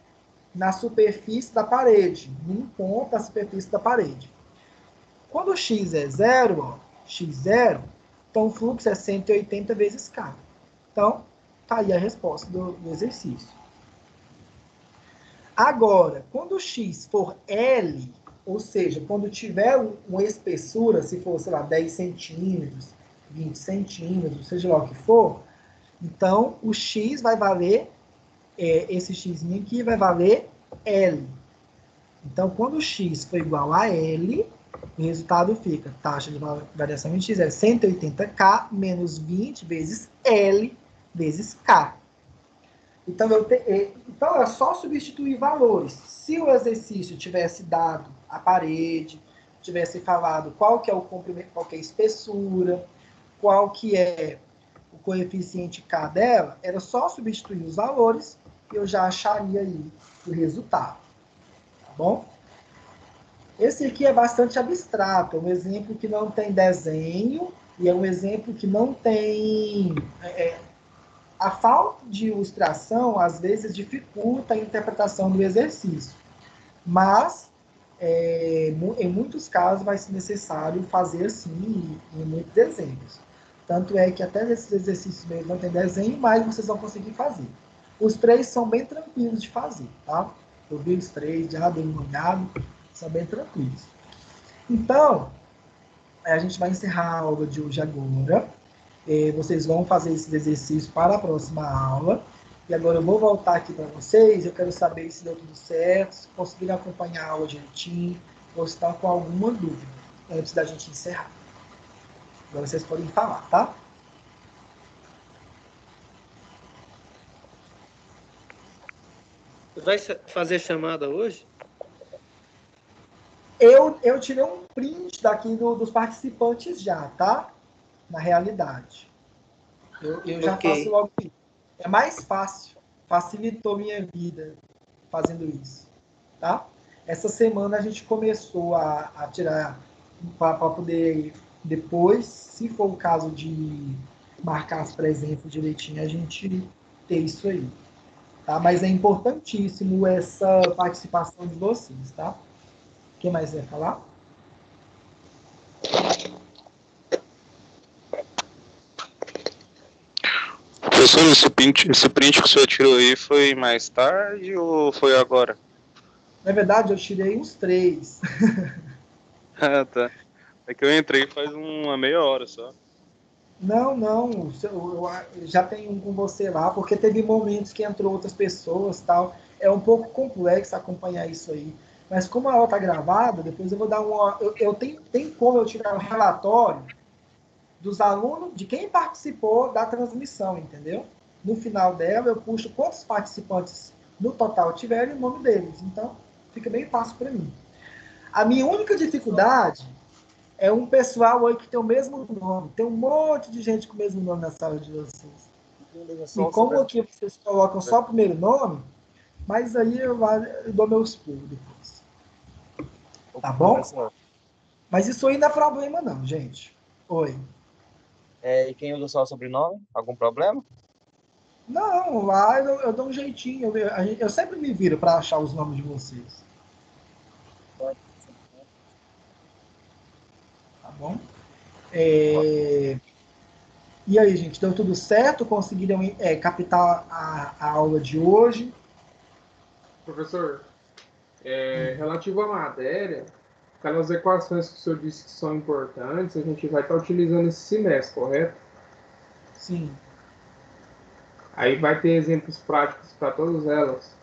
na superfície da parede, num ponto da superfície da parede. Quando x é zero, ó, x0, então o fluxo é 180 vezes K. Então, tá aí a resposta do exercício. Agora, quando o x for L, ou seja, quando tiver uma espessura, se for, sei lá, 10 centímetros, 20 centímetros, seja lá o que for, então o x vai valer, esse x aqui vai valer L. Então, quando o x for igual a L, o resultado fica, taxa de variação em x é 180K menos 20 vezes L vezes K. Então, então, é só substituir valores. Se o exercício tivesse dado a parede, tivesse falado qual que é o comprimento, qual que é a espessura, qual que é o coeficiente K dela, era só substituir os valores e eu já acharia aí o resultado. Tá bom? Esse aqui é bastante abstrato, é um exemplo que não tem desenho e é um exemplo que não tem... A falta de ilustração, às vezes, dificulta a interpretação do exercício. Mas, em muitos casos, vai ser necessário fazer assim, em muitos desenhos. Tanto é que até esses exercícios mesmo não tem desenho, mas vocês vão conseguir fazer. Os três são bem tranquilos de fazer, tá? Eu vi os três, já dei uma olhada, são bem tranquilos. Então, a gente vai encerrar a aula de hoje agora. Vocês vão fazer esses exercícios para a próxima aula. E agora eu vou voltar aqui para vocês. Eu quero saber se deu tudo certo, se conseguiram acompanhar a aula direitinho, ou se estão com alguma dúvida antes da gente encerrar. Agora vocês podem falar, tá? Vai fazer chamada hoje? Eu tirei um print daqui dos participantes já, tá? Na realidade. Eu já faço logo isso. É mais fácil. Facilitou minha vida fazendo isso, tá? Essa semana a gente começou a tirar para poder depois, se for o caso de marcar as presenças direitinho, a gente ter isso aí, tá? Mas é importantíssimo essa participação de vocês, tá? Quem mais vai falar? Professor, esse print que o senhor tirou aí foi mais tarde ou foi agora? Na verdade, eu tirei uns 3. Ah, tá. É que eu entrei faz uma meia hora só. Não, eu já tenho um com você lá, porque teve momentos que entrou outras pessoas, tal. É um pouco complexo acompanhar isso aí. Mas como a aula está gravada, depois eu vou dar uma... Eu tenho como eu tirar um relatório dos alunos, de quem participou da transmissão, entendeu? No final dela, eu puxo quantos participantes no total tiveram e o nome deles. Então, fica bem fácil para mim. A minha única dificuldade é um pessoal aí que tem o mesmo nome. Tem um monte de gente com o mesmo nome na sala de vocês. E como aqui vocês colocam só o primeiro nome, mas aí eu dou meus pulos depois. Tá bom? Professor, Mas isso aí não é problema não, gente. Oi. e quem usa só o sobrenome? Algum problema? Não, lá eu dou um jeitinho. Eu sempre me viro para achar os nomes de vocês. Tá bom? E aí, gente, deu tudo certo? Conseguiram captar a aula de hoje? Professor, relativo à matéria, aquelas equações que o senhor disse que são importantes, a gente vai estar utilizando esse semestre, correto? Sim. Aí vai ter exemplos práticos para todas elas.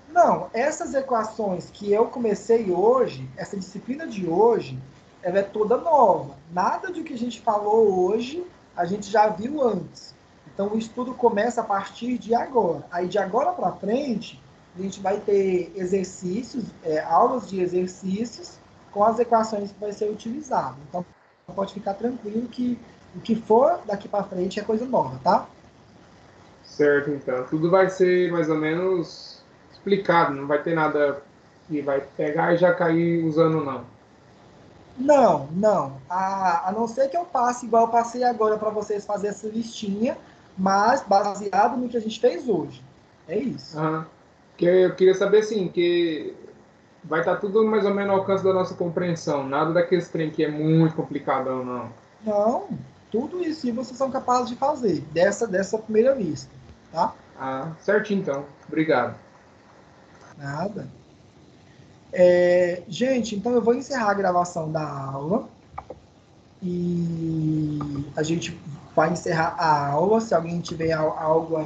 Não, essas equações que eu comecei hoje, essa disciplina de hoje, ela é toda nova. Nada do que a gente falou hoje, a gente já viu antes. Então, o estudo começa a partir de agora. Aí, de agora para frente, a gente vai ter exercícios, aulas de exercícios com as equações que vai ser utilizado. Então, pode ficar tranquilo que O que for daqui para frente é coisa nova, tá? Certo, então. Tudo vai ser mais ou menos explicado, não vai ter nada que vai pegar e já cair usando, não. Não, não. A não ser que eu passe igual eu passei agora para vocês fazerem essa listinha, mas baseado no que a gente fez hoje. É isso. Aham. Que eu queria saber, assim, que vai estar tudo mais ou menos ao alcance da nossa compreensão. Nada daqueles trem que é muito complicadão, não. Não, tudo isso sim vocês são capazes de fazer, dessa primeira vista, tá? Ah, certinho, então. Obrigado. Nada. Gente, então eu vou encerrar a gravação da aula e a gente vai encerrar a aula. Se alguém tiver algo